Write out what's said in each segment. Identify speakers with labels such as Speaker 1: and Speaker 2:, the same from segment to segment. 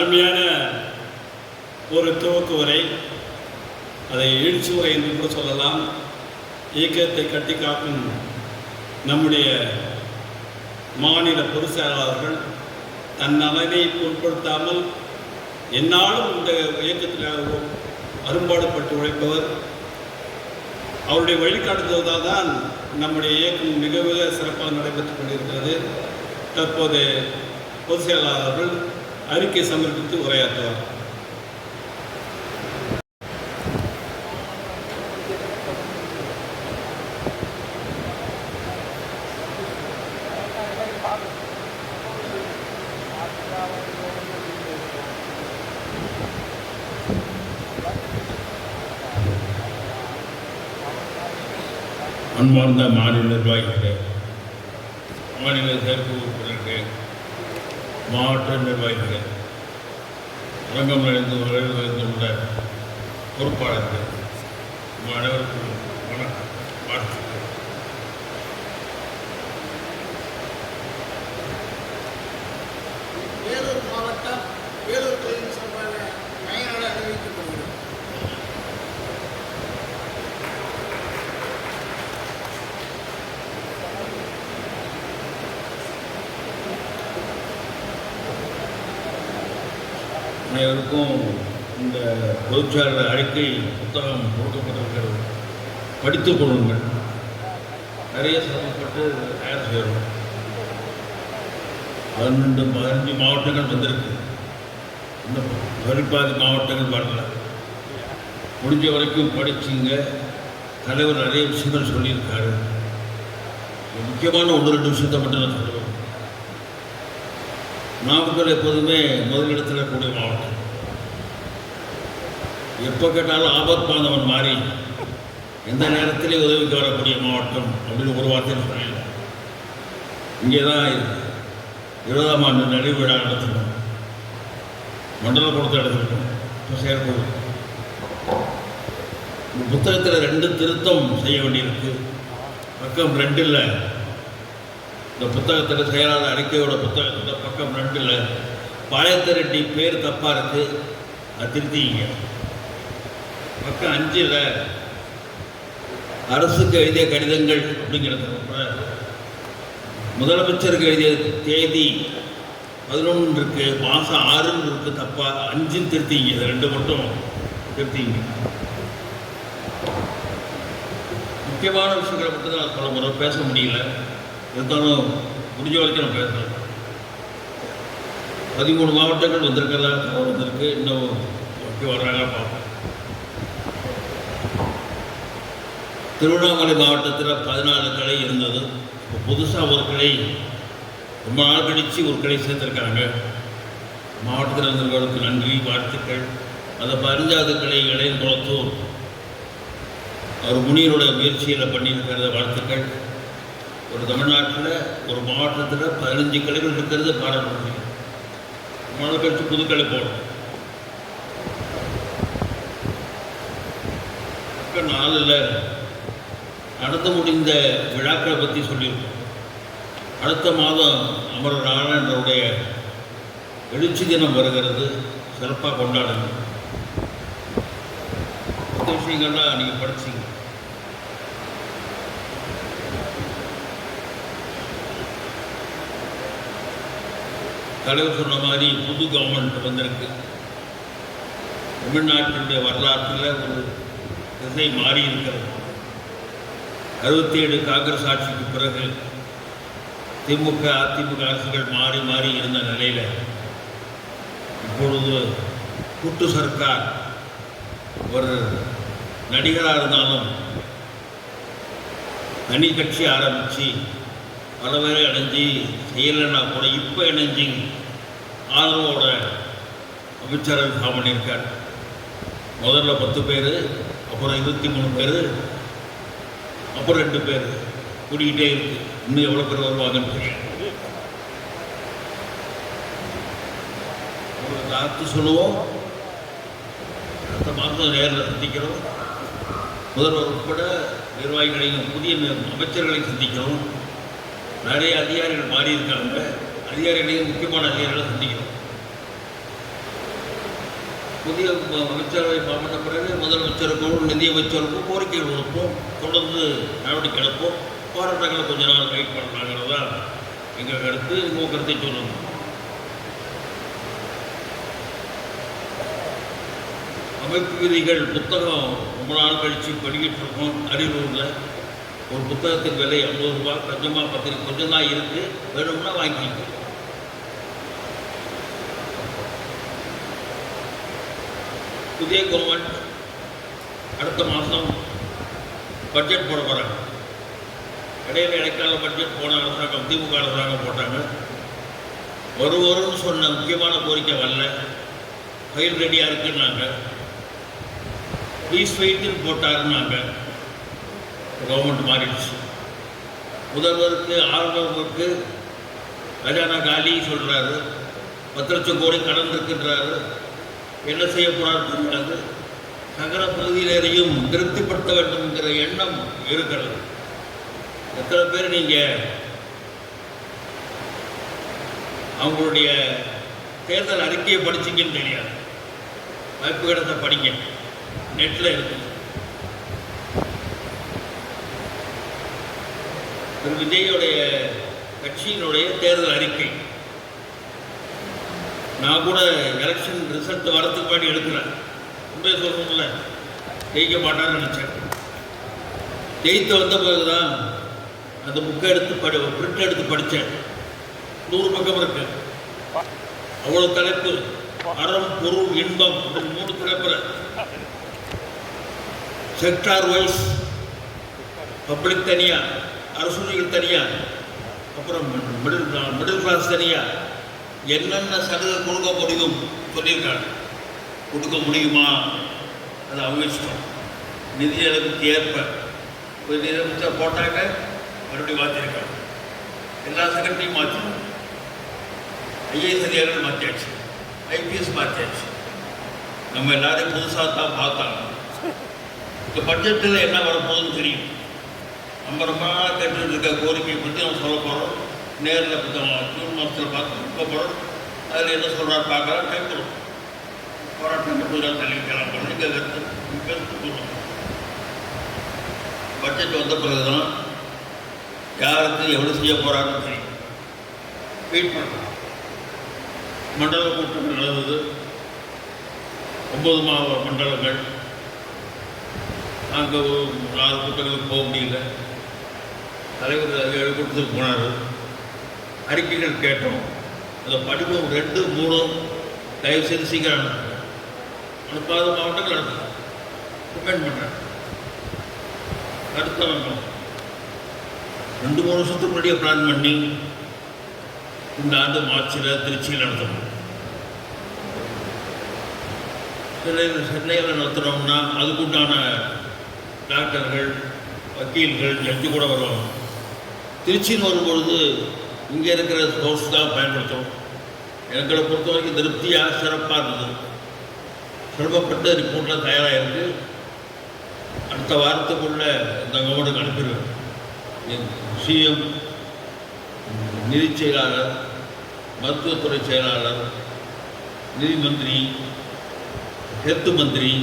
Speaker 1: அருமையான ஒரு துவக்க உரை, அதை எழுச்சி உரை என்று கூட சொல்லலாம். இயக்கத்தை கட்டி காக்கும் நம்முடைய மாநில பொதுச் செயலாளர்கள் தன் நலனை பொருட்படுத்தாமல் என்னாலும் இந்த இயக்கத்தில் அரும்பாடுபட்டு உழைப்பவர். அவருடைய வழிகாட்டுதலால் தான் நம்முடைய இயக்கம் மிக மிக சிறப்பாக நடைபெற்றுக் கொண்டிருக்கிறது. தற்போது பொதுச் செயலாளர்கள் அறிக்கை சமர்ப்பித்து உரையாற்றுவார்.
Speaker 2: அன்பார்ந்த மாநில நிர்வாகிகளே, மாநில செயற்குழு உறுப்பினர்களே, மாவட்ட நிர்வாகிகளே, அரங்கம் நிறைந்து வரவேற்கின்ற பொறுப்பாளர்கள் அனைவருக்கும் வணக்கம், வாழ்த்துக்கள்.
Speaker 3: வேலூர் மாவட்டம் வேலூர் தொழில் சார்பாக பயனாளர் அறிவிக்கப்படுகிறது.
Speaker 2: அனைவருக்கும் இந்த பொதுச்செயலாளர் அறிக்கை புத்தகம் கொடுக்கப்பட்டிருக்கிறது, படித்துக் கொள்ளுங்கள். நிறைய சிரமப்பட்டு தயார் செய்யணும். 15 மாவட்டங்கள் வந்திருக்கு, இன்னும் சரிபாதி மாவட்டங்கள் வரல. முடிஞ்ச வரைக்கும் படிச்சுங்க. தலைவர் நிறைய விஷயங்கள் சொல்லியிருக்காரு. முக்கியமான 1-2 விஷயத்தை மட்டும் நான் சொல்லுவேன். நாமக்கல் எப்போதுமே முதலிடத்தில் இருக்கக்கூடிய மாவட்டம். எப்போ கேட்டாலும் ஆபத் பாந்தவன் மாறி எந்த நேரத்திலே உதவிக்கு வரக்கூடிய மாவட்டம் அப்படின்னு ஒரு வார்த்தையில் சொல்லலாம். இங்கே தான் 20ஆம் ஆண்டு நிறைவு விழா நடத்தணும், மண்டல கொடுத்து எடுத்துருக்கோம். இப்போ செயற்குழு இந்த புத்தகத்தில் 2 திருத்தம் செய்ய வேண்டியிருக்கு. பக்கம் 2 இந்த புத்தகத்தில் செயலாளர் அறிக்கையோட புத்தகத்தில் பக்கம் 2 பாளையத்தரெட்டி பேர் தப்பாக இருக்குது, அது திருத்திங்க. பக்கம் 5 அரசுக்கு எழுதிய கடிதங்கள் அப்படிங்கிறது முதலமைச்சருக்கு எழுதிய தேதி 11 இருக்கு, மாதம் 6 இருக்கு, தப்பாக 5 திருத்திங்க. இது 2 மட்டும் திருத்திங்க. முக்கியமான விஷயங்களை மட்டும் தான் சொல்ல முடியும், பேச முடியல. இருந்தாலும் முடிஞ்ச வரைக்கும் நான் பேசுகிறேன். 13 மாவட்டங்கள் வந்திருக்கிறதா வந்திருக்கு. இன்னும் எப்படி வர்றாங்க பார்ப்போம். திருவண்ணாமலை மாவட்டத்தில் 14 கிளை இருந்தது. இப்போ புதுசாக ஒரு கிளை ரொம்ப நாள் கழித்து ஒரு கிளை சேர்த்துருக்காங்க. மாவட்டத்தில் இருந்தவர்களுக்கு நன்றி, வாழ்த்துக்கள். அதை 15வது கிளை இளையங்குளத்தூர் அவர் முனியருடைய முயற்சியில் பண்ணியிருக்கிறத வாழ்த்துக்கள். ஒரு தமிழ்நாட்டில் ஒரு மாவட்டத்தில் 15 கிளைகள் இருக்கிறது பாராட்ட முடியும். மழை கழிச்சு புதுக்களை போடும். 4 நடந்து முடிந்த விழாக்களை பற்றி சொல்லியிருக்கோம். அடுத்த மாதம் அமரர் நாராயணனுடைய எழுச்சி தினம் வருகிறது, சிறப்பாக கொண்டாடுங்க. இந்த விஷயங்கள்லாம் நீங்கள் படிச்சிங்க. தலைவர் சொன்ன மாதிரி புது கவர்மெண்ட் வந்திருக்கு. தமிழ்நாட்டினுடைய வரலாற்றில் ஒரு திசை மாறி இருக்கிறது. 67 காங்கிரஸ் ஆட்சிக்கு பிறகு திமுக அதிமுக அரசுகள் மாறி மாறி இருந்த நிலையில் இப்பொழுது கூட்டு சர்க்கார் ஒரு நடிகராக இருந்தாலும் தனி கட்சி ஆரம்பித்து பல பேரை இணைஞ்சி செய்யலைன்னா கூட இப்போ இணைஞ்சி ஆதரவோட அமைச்சரவை ஃபார்ம் பண்ணியிருக்கார். முதல்ல 10 பேர், அப்புறம் 23 பேர், அப்புறம் 2 பேர் கூட்டிகிட்டே இருக்கு. இன்னும் எவ்வளோ பேர் வருவாங்கன்னு தெரியும். உங்களுக்கு ஆத்து சொல்லுவோம். அடுத்த மாதம் நேரில் சந்திக்கிறோம். முதல்வர் உட்பட நிர்வாகிகளையும் புதிய அமைச்சர்களையும் சந்திக்கிறோம். நிறைய அதிகாரிகள் மாறி இருக்காங்க. அதிகாரிகளையும் முக்கியமான அதிகாரிகளை சந்திக்கிறோம். புதிய அமைச்சரவை மாமன்ற பிறகு முதலமைச்சருக்கும் நிதியமைச்சருக்கும் கோரிக்கைகள் கொடுப்போம், தொடர்ந்து நடவடிக்கை எடுப்போம். போராட்டங்களை கொஞ்ச நாள் கைட் பண்ணுறாங்கிறது தான் எங்கள் கருத்து. உங்கள் கருத்தை சொல்லணும். அமைப்பு விதிகள் புத்தகம் ரொம்ப நாள் கழித்து படிக்கிட்டு அரியலூரில். ஒரு புத்தகத்தின் விலை 50 ரூபாய், கொஞ்சமாக 10 கொஞ்சம் தான் இருக்குது, வேணும்னா வாங்கிக்கிங்க. புதிய கவர்மெண்ட் அடுத்த மாதம் பட்ஜெட் போட போகிறாங்க. இடைக்கால பட்ஜெட் போன அரசாங்கம் திமுக அரசாங்கம் போட்டாங்க. வரும்னு சொன்ன முக்கியமான கோரிக்கை வரல. ஃபைல் ரெடியாக இருக்குன்னாங்க. ப்ளீஸ் வெயிட்டுன்னு போட்டாருன்னாங்க. கவர்மெண்ட் மாறிடுச்சு. முதல்வருக்கு ஆளுநருக்கு கஜானா காலி சொல்கிறாரு. 10 லட்சம் கோடி கடன் இருக்குன்றாரு. என்ன செய்ய போகிறாரு தெரியாது. நகர பகுதியிலேயும் திருப்திப்படுத்த வேண்டும் என்கிற எண்ணம் இருக்கிறது. எத்தனை பேர் நீங்கள் அவங்களுடைய தேர்தல் அறிக்கையை படிச்சிங்கன்னு தெரியாது. வாய்ப்பு கிடைத்த படிங்க, நெட்டில் இருக்கு. திரு விஜயோடைய கட்சியினுடைய தேர்தல் அறிக்கை நான் கூட எலெக்ஷன் ரிசல்ட் வரதுக்கு முன்னாடி எடுக்கிறேன். உண்மையை சொல்லணும்ல, ஜெயிக்க மாட்டான்னு நினச்சேன். ஜெயித்து வந்த பிறகு தான் அந்த புக்கை எடுத்து பிரிண்ட் எடுத்து படித்தேன். 100 பக்கம் இருக்கு. அவ்வளோ தலைப்பு, அறம் பொருள் இன்பம் அப்படின்னு 3 தலைப்புல. செக்டார் வைஸ், பப்ளிக் தனியாக, அரசுகள் தனியாக, அப்புறம் மிடில் கிளாஸ் தனியாக என்னென்ன சலுகை கொடுக்க முடியும் சொல்லியிருக்காங்க. கொடுக்க முடியுமா அது அவங்க இஷ்டம். நிதி நிலைமைக்கு ஏற்ப ஒரு நிதியமைச்சர் போட்டாங்க, மறுபடியும் மாற்றிருக்காங்க. எல்லா செக்ரட்டரியும் மாற்றிடும். ஐஏஎஸ் அதிகாரிகள் மாற்றியாச்சு, ஐபிஎஸ் மாற்றியாச்சு. நம்ம எல்லாரையும் புதுசாக தான் பார்த்தாங்க. இந்த பட்ஜெட்டில் என்ன வரப்போகுதுன்னு தெரியும். நம்ம ரொம்ப நாளாக கேட்டு இருக்க கோரிக்கையை பற்றி நம்ம சொல்ல போகிறோம். நேரில் ஜூன் மாதத்தில் பார்த்து கொடுக்க போகிறோம். அதில் என்ன சொல்கிறாரு பார்க்கலாம், கேட்குறோம். போராட்டம் எப்போதான் தெரிவிக்கலாம் போல எங்கள் கருத்து. பட்ஜெட் வந்த பிறகு தான் யாருக்கு எவ்வளோ செய்ய போகிறான்னு தெரியும். வெயிட் பண்ணலாம். மண்டல கூட்டங்கள் நடந்தது. 9 மண்டலங்கள். அங்கே 4 கூட்டங்களுக்கு போக முடியல. தலைவர் 7 கூட்டத்துக்கு போனார். அறிக்கைகள் கேட்டோம். அதை படிப்போம். 2, 3 தயவு செய்து சீக்கிரம் அனுப்பாத மாவட்டங்கள் அனுப்புங்க. டிபெண்ட் பண்ணுறேன். அடுத்த வந்தோம் 2-3 வருஷத்துக்கு முன்னாடியே பிளான் பண்ணி இந்த ஆண்டு மார்ச்சில் திருச்சியில் நடத்தணும். சென்னையில் நடத்துகிறோம்னா அதுக்குண்டான டாக்டர்கள், வக்கீல்கள், ஜட்ஜு கூட வருவாங்க. திருச்சின்னு வரும்பொழுது இங்கே இருக்கிற சோர்ஸ் தான் பயன்படுத்தும். எங்களை பொறுத்த வரைக்கும் திருப்தியாக சிறப்பாக இருந்தது. சிரமப்பட்ட ரிப்போர்ட்லாம் தயாராக இருக்குது. அடுத்த வாரத்துக்குள்ள இந்த கவர்மெண்ட்டுக்கு அனுப்பிடுவேன். சிஎம், நிதி செயலாளர், மருத்துவத்துறை செயலாளர், நிதி மந்திரி, ஹெல்த் மந்திரி,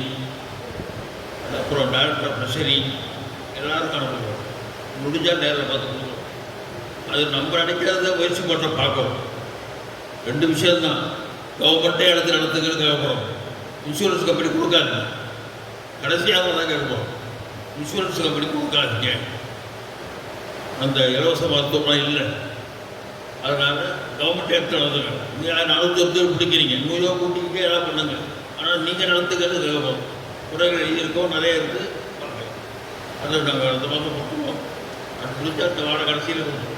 Speaker 2: அப்புறம் டைரக்டர் ஆஃப் ட்ரெஷரி எல்லாருக்கும் அனுப்புவோம். முடிஞ்சால் நேரில் பார்த்து கொடுக்கணும். அது நம்ம நினைக்கிறத முயற்சி பண்ணுற பார்க்கணும். 2 விஷயம்தான். கவர்மெண்ட்டே இடத்துல நடத்துக்கிறது கேட்குறோம். இன்சூரன்ஸ் கம்பெனி கொடுக்காது. கடைசியாக தான் கேட்குறோம். இன்சூரன்ஸ் கம்பெனி கொடுக்காதீங்க. அந்த இலவச மருத்துவம்லாம் இல்லை. அதனால் கவர்மெண்ட் இடத்துல நடத்துங்க. நீங்கள் 400 பிடிக்கிறீங்க, 100 ரூபா கூட்டிக்கிட்டே எல்லாம் பண்ணுங்க. ஆனால் நீங்கள் நடத்துக்கிறது கேட்போம். குறைகள் எழுதியிருக்கோம், நிறைய இருக்குது. அதை நாங்கள் அடுத்த மாதம் கொடுத்துருவோம். அது முடிஞ்சு அடுத்த வார கடைசியில் கொடுத்துருவோம்.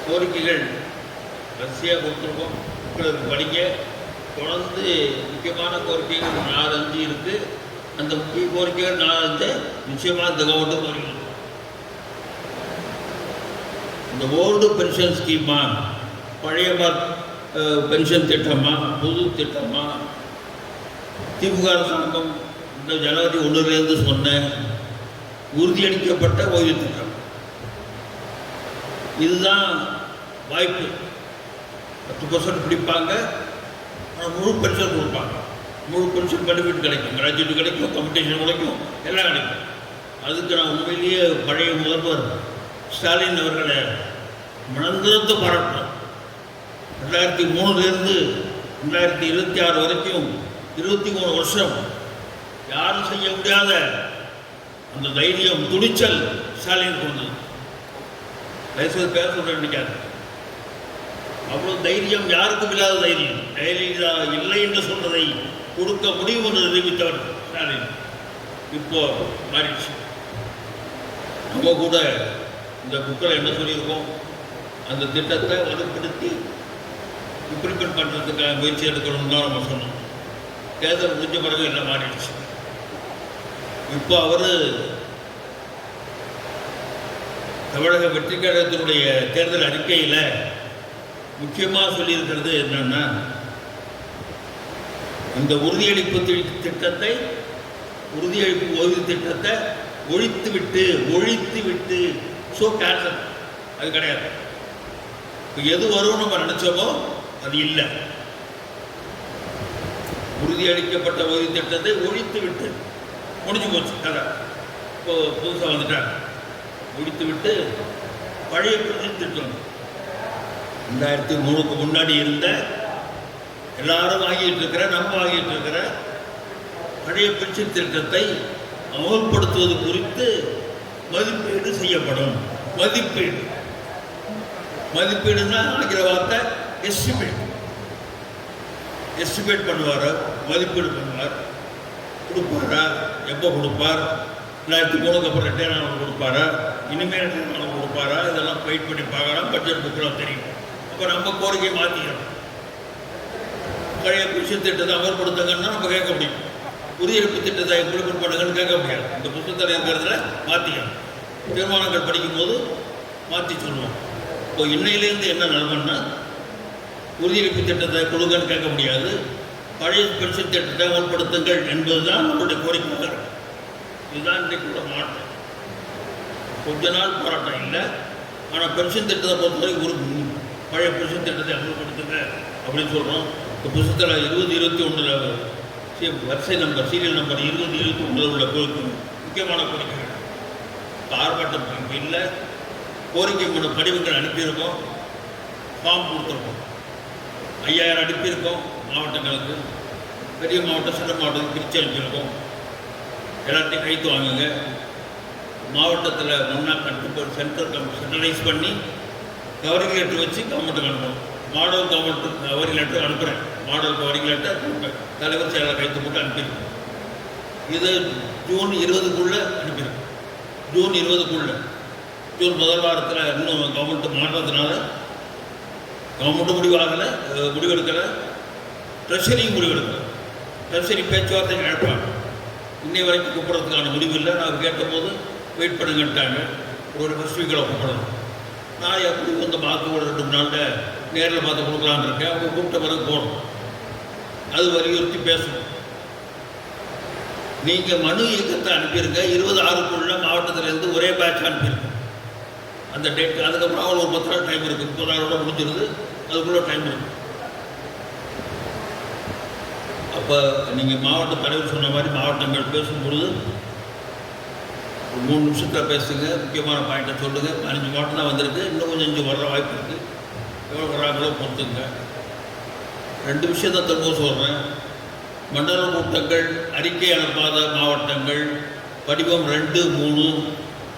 Speaker 2: கோரிக்கைகள் வரிசையாக கொடுத்துருக்கோம். உங்களுக்கு படிக்க தொடர்ந்து முக்கியமான கோரிக்கைகள் 4-5 இருக்குது. அந்த முக்கிய கோரிக்கைகள் 4-5 நிச்சயமாக இந்த கவர்மெண்ட்டு வருகிறது. இந்த ஓல்டு பென்ஷன் ஸ்கீமா, பழைய பென்ஷன் திட்டமா, புது திட்டமா, திமுக அரசாங்கம் இந்த ஜனவரி 1 சொன்ன உறுதியளிக்கப்பட்ட ஓய்வு திட்டம் இதுதான் வாய்ப்பு. 10% பிடிப்பாங்க, ஆனால் முழு பென்ஷன் கொடுப்பாங்க. முழு பென்ஷன் பெனிஃபிட் கிடைக்கும், கிராஜுவேட் கிடைக்கும், கம்பெடிஷன் கிடைக்கும், எல்லாம் கிடைக்கும். அதுக்கு நான் உண்மையிலேயே பழைய முதல்வர் ஸ்டாலின் அவர்களை மனந்திறந்து பாராட்டுறேன். 2003 2026 வரைக்கும் 23 வருஷம் யாரும் செய்ய முடியாத அந்த தைரியம், துணிச்சல் ஸ்டாலினுக்கு வந்தது. தயவுசெய்து பேச சொல்ல நினைக்காது. அவ்வளோ தைரியம், யாருக்கும் இல்லாத தைரியம். ஜெயலலிதா இல்லை என்று சொன்னதை கொடுக்க முடியும் என்று நிரூபித்தவர் ஸ்டாலின். இப்போ மாறிடுச்சு. நம்ம கூட இந்த புக்கில் என்ன சொல்லியிருக்கோம், அந்த திட்டத்தை வலுப்படுத்தி இம்ப்ளிமெண்ட் பண்ணுறதுக்காக முயற்சி எடுக்கணும்னு தான் நம்ம சொன்னோம். தேர்தல் முடிஞ்ச பிறகு எல்லாம் மாறிடுச்சு. இப்போ அவர் தமிழக வெற்றி கழகத்தினுடைய தேர்தல் அறிக்கையில் முக்கியமாக சொல்லியிருக்கிறது என்னன்னா, இந்த உறுதியளிப்பு திட்டத்தை, உறுதியளிப்பு ஓய்வு திட்டத்தை ஒழித்து விட்டு ஸோ கேன்சல். அது கிடையாது. இப்போ எது வரும்னு நம்ம நினைச்சோமோ அது இல்லை. உறுதியளிக்கப்பட்ட ஓய்வு திட்டத்தை ஒழித்து விட்டு முடிஞ்சு போச்சு கதை. இப்போ புதுசாக வந்துட்டாங்க. ஒழித்து விட்டு பழைய பென்ஷன் திட்டம் 2003க்கு முன்னாடி இருந்த எல்லாரும் வாங்கிட்டு இருக்கிற, நம்ம வாங்கிட்டு இருக்கிற பழைய பென்ஷன் திட்டத்தை அமல்படுத்துவது குறித்து மதிப்பீடு செய்யப்படும். மதிப்பீடுன்னா ஆகிற வார்த்தை எஸ்டிமேட் பண்ணுவார், மதிப்பீடு பண்ணுவார். கொடுப்பாரா, எப்போ கொடுப்பார், 2003க்கு அப்புறம் ரிட்டையர் ஆனவங்க கொடுப்பாரா, இனிமேல் ரிட்டையர் ஆனவங்க கொடுப்பாரா, இதெல்லாம் வெயிட் பண்ணி பார்க்கலாம். பட்ஜெட் புக்கில் தெரியும். அப்போ நம்ம கோரிக்கை மாற்றிக்கிறோம். பழைய பென்ஷன் திட்டத்தை அமல்படுத்துங்கன்னா நம்ம கேட்க முடியும். உறுதியளிப்பு திட்டத்தை இம்ப்ளிமெண்ட் பண்ணுங்கன்னு கேட்க முடியாது. இந்த புத்தகத்தில் இருக்கிறதுல மாற்றிக்கணும். தீர்மானங்கள் படிக்கும்போது மாற்றி சொல்லுவோம். இப்போ இன்னையிலேருந்து என்ன நிலைமைன்னா, உறுதியளிப்பு திட்டத்தை கொடுங்கன்னு கேட்க முடியாது. பழைய பென்ஷன் திட்டத்தை அமல்படுத்துங்கள் என்பது தான் நம்மளுடைய கோரிக்கை. இதுதான் இன்றைக்கு கூட மாற்றம். கொஞ்ச நாள் போராட்டம் இல்லை. ஆனால் பென்ஷன் திட்டத்தை பொறுத்தவரை ஒரு பழைய பென்ஷன் திட்டத்தை அமல்படுத்துங்க அப்படின்னு சொல்கிறோம். இப்போ புத்தகத்தில் 2021 வரிசை நம்பர், சீரியல் நம்பர் 2021 உள்ள முக்கியமான கோரிக்கைகள். இப்போ ஆர்ப்பாட்டம் இப்போ இல்லை. கோரிக்கை மனு படிவங்கள் அனுப்பியிருக்கோம், ஃபார்ம் கொடுத்துருக்கோம். 5000 அனுப்பியிருக்கோம் மாவட்டங்களுக்கு. பெரிய மாவட்டம், சின்ன மாவட்டத்துக்கு பிரித்து அனுப்பியிருக்கோம். எல்லாத்தையும் கைத்து வாங்குங்க. மாவட்டத்தில் முன்னா சென்ட்ரலைஸ் பண்ணி கவரிங் லெட்டர் வச்சு கவர்மெண்ட்டுக்கு அனுப்பணும். மாடல் கவர்மெண்ட் கவரிங் லெட்டர் அனுப்புகிறேன். மாடல் கவரிங் லெட்டர் தலைவர் செயலாளர் கைத்து போட்டு அனுப்பியிருக்கோம். இது ஜூன் 20க்குள்ளே அனுப்பியிருக்கோம். ஜூன் 20க்குள்ளே. ஜூன் முதல் வாரத்தில் இன்னும் கவர்மெண்ட்டு மாற்றத்தினால கவர்மெண்ட்டு முடிவெடுக்கலை. ட்ரெஷரியும் முடிவெடுக்கலை. ட்ரெஷரி பேச்சுவார்த்தை இழப்பாங்க. இன்னை வரைக்கும் கூப்பிட்றதுக்கான முடிவு இல்லை. நான் கேட்டபோது வெயிட் பண்ணுங்கன்ட்டாங்க. ஒரு ஃபர்ஸ்ட் வீக்கில் கூப்பிடணும். நான் எப்படி வந்து பார்த்து ஒரு 2 நாளில் நேரில் பார்த்து கொடுக்கலான்னு இருக்கேன். அவங்க கூப்பிட்ட பிறகு போகணும். அது வலியுறுத்தி பேசணும். நீங்கள் மனு இயக்கத்தை அனுப்பியிருக்க 26க்குள்ள மாவட்டத்திலேருந்து ஒரே பேட்ச் அனுப்பியிருக்கேன். அந்த டேட்டு அதுக்கப்புறம் அவங்க ஒரு 10 நாள் டைம் இருக்குது. 30 நாளோட முடிஞ்சிருது. அதுக்குள்ளே டைம் இருக்குது. அப்போ நீங்கள் மாவட்ட தலைவர் சொன்ன மாதிரி மாவட்டங்கள் பேசும்பொழுது ஒரு 3 நிமிஷத்தில் பேசுங்க. முக்கியமான பாயிண்ட்டை சொல்லுங்கள். 15 மாவட்டம் தான் வந்திருக்கு. இன்னும் கொஞ்சம் 5 வர்ற வாய்ப்பு இருக்குது. எவ்வளோ வர்றாங்களோ பொறுத்துங்க. 2 விஷயத்தை திரும்ப சொல்கிறேன். மண்டல கூட்டங்கள் அறிக்கை அனுப்பாத மாவட்டங்கள் படிவம் 2, 3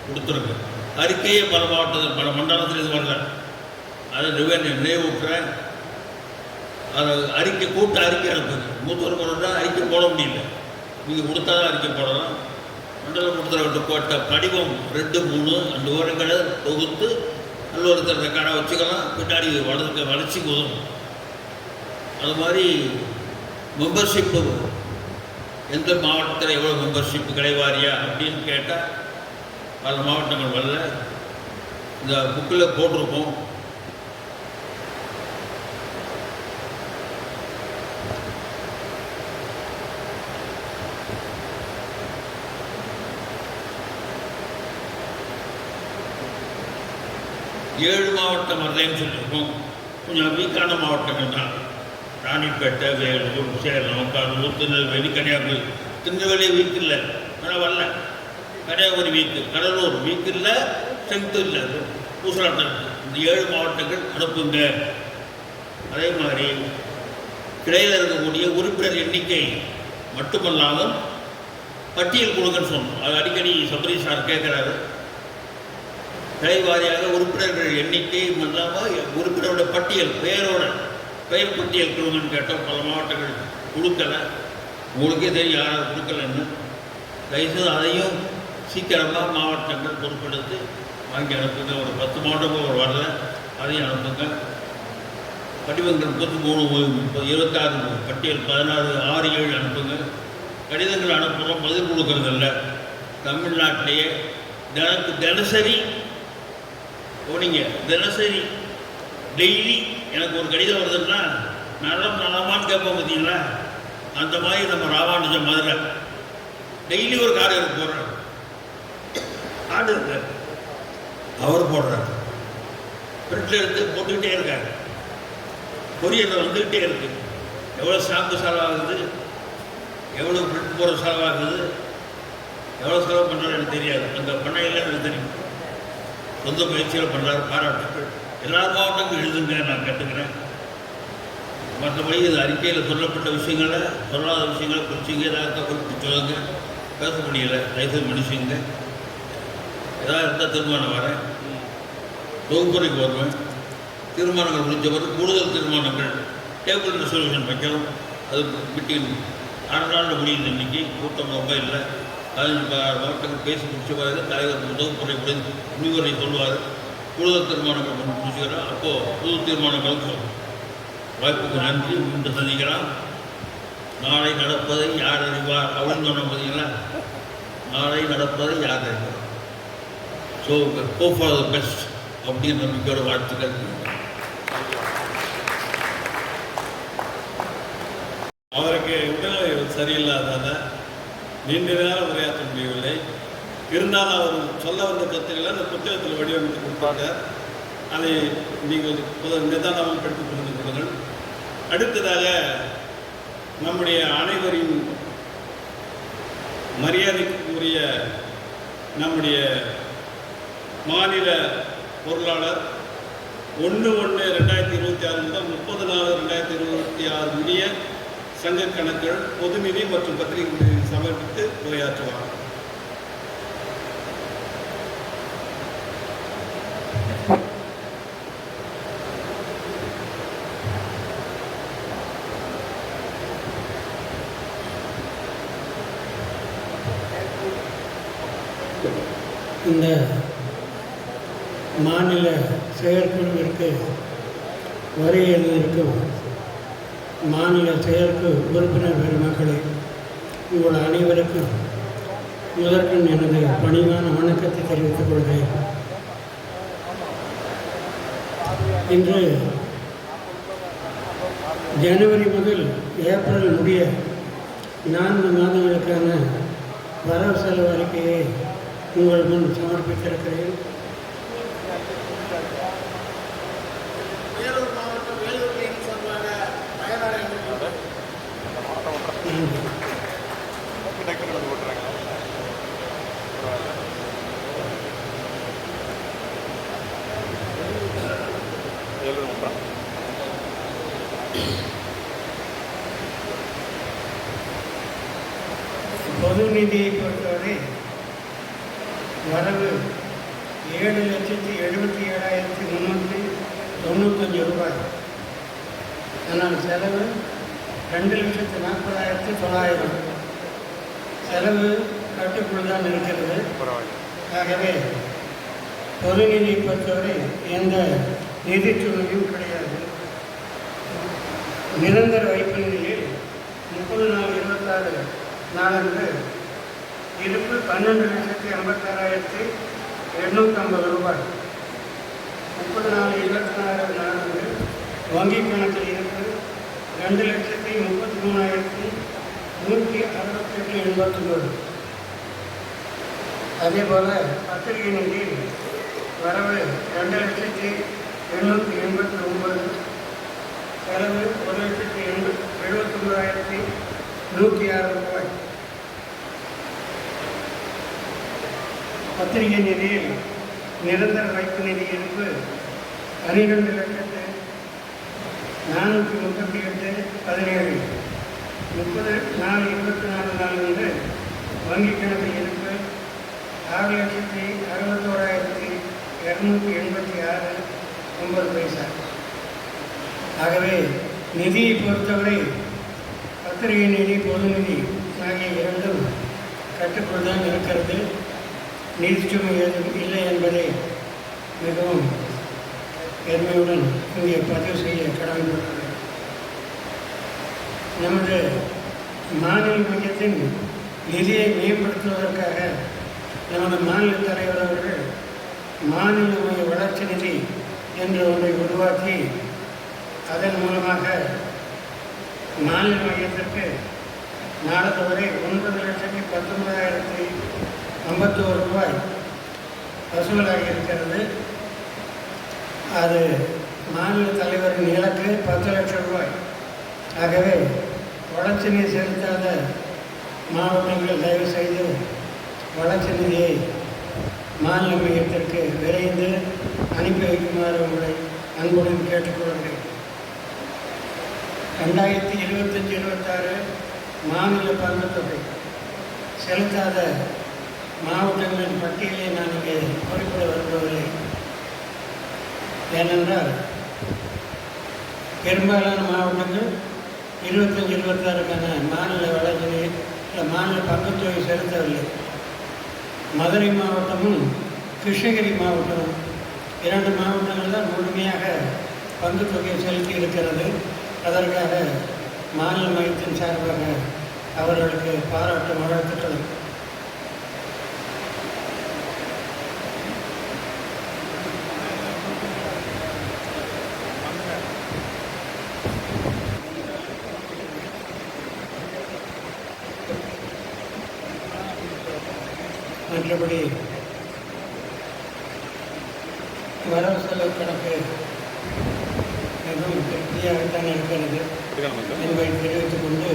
Speaker 2: கொடுத்துருக்கு. அறிக்கையே பல மாவட்டத்தில் பல மண்டலத்தில் இது வரல. அதை நினைவூட்டுறேன். அதை அறிக்கை கூட்ட அறிக்கை அனுப்புங்க. மூத்தவர் போனோம்னா அறிக்கை போட முடியல. நீங்கள் கொடுத்தா தான் அறிக்கை போடலாம். மண்டல கூட்டத்தில் போட்ட படிவம் 2, 3 அந்த விவரங்களை தொகுத்து நல்லொருத்தர் ரெக்கார்டாக வச்சுக்கலாம். பின்னாடி வளர்ச்சிக்கு உதவும். அது மாதிரி மெம்பர்ஷிப்பு எந்த மாவட்டத்தில் எவ்வளோ மெம்பர்ஷிப்பு கிடைவாரியா அப்படின்னு கேட்டால் பல மாவட்டங்கள் வரல. இந்த புக்கில் போட்டிருக்கோம். 7 மாவட்டம் வரலைன்னு சொல்லியிருக்கோம். கொஞ்சம் வீக்கான மாவட்டங்கள் தான். ராணிப்பேட்டை, வேலூர், சேலம், கரூர், திருநெல்வேலி, கன்னியாகுமரி. திருநெல்வேலி வீக் இல்லை, ஆனால் வரல. கன்னியாகுமரி வீக்கு, கடலூர் வீக் இல்லை, ஸ்ட்ரென்த்து இல்லை, பூசலாட்டம் இருக்குது. இந்த 7 மாவட்டங்கள் அனுப்புங்க. அதே மாதிரி கிளையில் இருக்கக்கூடிய உறுப்பினர் எண்ணிக்கை மட்டுமல்லாமல் பட்டியல் கொடுங்கன்னு சொன்னோம். அது அடிக்கடி சபரீஷ் சார் கேட்குறாரு. கிளை வாரியாக உறுப்பினர்கள் எண்ணிக்கை இல்லாமல் உறுப்பினரோட பட்டியல், பெயர் பட்டியல் கொடுங்கன்னு கேட்டோம். பல மாவட்டங்கள் கொடுக்கலை. உங்களுக்கே தெரியும் யாரும் கொடுக்கலன்னு. தயவுசெய்து அதையும் சீக்கிரமாக மாவட்டங்கள் பொறுப்பெடுத்து வாங்கி அனுப்புங்க. ஒரு 10 மாவட்டங்கள் வரல, அதையும் அனுப்புங்க. படிவங்கள் 33, 26 பட்டியல் 16, 6, 7 அனுப்புங்க. கடிதங்கள் அனுப்புகிறோம், பதில் கொடுக்கறதில்ல. தமிழ்நாட்டிலேயே தினசரி போனீங்க, தினசரி டெய்லி எனக்கு ஒரு கடிதம் வருதுன்னா நலமான்னு கேட்போம் பார்த்தீங்களா? அந்த மாதிரி நம்ம ராமானுஜம் மதுரை டெய்லி ஒரு கார்டு எனக்கு போடுறாரு. கார்டு இருக்கு, அவர் போடுறாரு. பிரிண்டில் எடுத்து போட்டுக்கிட்டே இருக்காரு. கொரியரில் வந்துக்கிட்டே இருக்கு. எவ்வளோ ஸ்டாம்பு செலவாகுது, எவ்வளோ பிரிண்ட் போகிற செலவாகுது, எவ்வளோ செலவு பண்ணுறாரு எனக்கு தெரியாது. அந்த பண்ணையில் எனக்கு தெரியும். சொந்த பயிற்சியில் பண்ணுறாரு, பாராட்டுகள். எல்லா மாவட்டங்களும் எழுதுங்க, நான் கேட்டுக்கிறேன். மற்றபடி இது அறிக்கையில் சொல்லப்பட்ட விஷயங்களை, சொல்லாத விஷயங்களை குறிச்சிங்க, ஏதாவது குறிப்பிட்டு சொல்லுங்க. பேச முடியலை, தயவுசெய்து மனுஷங்க. ஏதாவது இருந்தால் தீர்மானம் வரேன், தொகுப்புரைக்கு வருவேன். தீர்மானங்கள் முடிஞ்சவரை கூடுதல் தீர்மானங்கள் டேபிள் ரெசல்யூஷன் வைக்கணும். அது மீட்டிங் 6 நாளில் முடியுது. இன்றைக்கி கூட்டம் ரொம்ப இல்லை. 15-16 மாவட்டங்கள் பேசி முடிச்ச பிறகு தலைவர் தொகுப்புரை முடிவுரை சொல்லுவார். கூடுதல் தீர்மானங்கள் முடிச்சுக்கிறோம். அப்போது புது தீர்மானங்கள் சொல்லும். வாய்ப்புக்கு நன்றி. மீண்டும் சந்திக்கலாம். நாளை நடப்பதை யார் அறிவார் அப்படின்னு சொன்ன பார்த்தீங்களா? நாளை நடப்பதை யார் அறிவார். So hope for the best அப்படின்னு நம்பிக்கையோட வாழ்த்துக்கள்.
Speaker 1: அவருக்கு உடல்நிலை சரியில்லாததால் நீண்ட நேரம் உரையாற்ற முடியவில்லை. இருந்தாலும் அவர் சொல்ல வந்த கருத்துக்களை அந்த புத்தகத்தில் வடிவமைத்து கொடுப்பாங்க. அதை நீங்கள் நிதானமாக படித்து புரிந்து கொள்ளுங்கள். அடுத்ததாக நம்முடைய அனைவரின் மரியாதைக்குரிய நம்முடைய மாநில பொருளாளர் 1/1/2026 முதல் 30/4/2026 முடிய சங்க கணக்குகள், பொதுநிதி மற்றும் பத்திரிகை சமர்ப்பித்து உரையாற்றுவார்.
Speaker 4: இந்த மாநில செயற்குழுவிற்கு வருகையிருக்கும் மாநில செயற்கு உறுப்பினர் பெருமக்களே, உங்கள் அனைவருக்கும் முதற்கண் எனது பணிவான வணக்கத்தை தெரிவித்துக் கொள்கிறேன். இன்று ஜனவரி முதல் ஏப்ரல் முடிய 4 மாதங்களுக்கான வரவு செலவு அறிக்கையை உங்கள் முன் சமர்ப்பித்திருக்கிறேன்.
Speaker 3: வேலூர் மாவட்டம் வேலூர் கிளையின் சார்பாக பயனாளர்கள்
Speaker 4: பொது நிதியை பொறுத்தவரை வரவு 7,77,395 ரூபாய். ஆனால் செலவு 2,40,900. செலவு கட்டுக்குள் தான் இருக்கிறது. ஆகவே பொது நிதியை பொறுத்தவரை எந்த நிதிச்சுமையும் கிடையாது. நிரந்தர வைப்பு நிலையில் 30/4/26 நாளன்று இருப்பு 12,86,850 ரூபாய். 30/4/26 நாளன்று வங்கி கணக்கில் இருப்பு 2,33,168,89. அதேபோல் பத்திரிகை நிதியில் வரவு 2,889, செலவு 1,79,106 ரூபாய். பத்திரிகை நிதியில் நிரந்தர வைப்பு நிதி இருப்பு 12,438,17. 30/4/24 வங்கிக் கணக்கில் இருப்பு 6,61,286.9. ஆகவே நிதியை பொறுத்தவரை பத்திரிகை நிதி, பொது நிதி ஆகிய இரண்டும் கட்டுக்குள் தான் இருக்கிறது. நிதிச்சுமை ஏதும் இல்லை என்பதை மிகவும் பெருமையுடன் இங்கே பதிவு செய்ய கடமைப்பட்டுள்ளது. நமது மாநில மையத்தின் நிதியை மேம்படுத்துவதற்காக நமது மாநில தலைவர் அவர்கள் மாநில மைய வளர்ச்சி நிதி என்ற ஒன்றை உருவாக்கி அதன் மூலமாக மாநில மையத்திற்கு நாளதுவரை 9,19,051 ரூபாய் வசூலாகி இருக்கிறது. அது மாநில தலைவரின் இலக்கு 10 லட்சம் ரூபாய். ஆகவே வளர்ச்சி நிதி செலுத்தாத மாவட்டங்கள் தயவு செய்து வளர்ச்சி நிதியை மாநில மையத்திற்கு விரைந்து அனுப்பி வைக்குமாறு உங்களை அன்புடன் கேட்டுக்கொள்கிறேன். 2025-26 மாநில பங்குத்தொகை செலுத்தாத மாவட்டங்களின் பட்டியலை நான் இங்கே குறிப்பிட விரும்பவில்லை. ஏனென்றால் பெரும்பாலான மாவட்டங்கள் 25-26க்கான மாநில வளர்ச்சி மாநில பங்குத்தொகை செலுத்தவில்லை. மதுரை மாவட்டமும் கிருஷ்ணகிரி மாவட்டமும் 2 மாவட்டங்கள் தான் முழுமையாக பங்குத்தொகை செலுத்தி இருக்கிறது. அதற்காக மாநில மையத்தின் சார்பாக அவர்களுக்கு பாராட்டு வாழ்த்துக்கள். மற்றபடி வரவு செலவு கணக்கு மிகவும் திருப்தியாகத்தான் இருக்கிறது என்பதை தெரிவித்துக் கொண்டு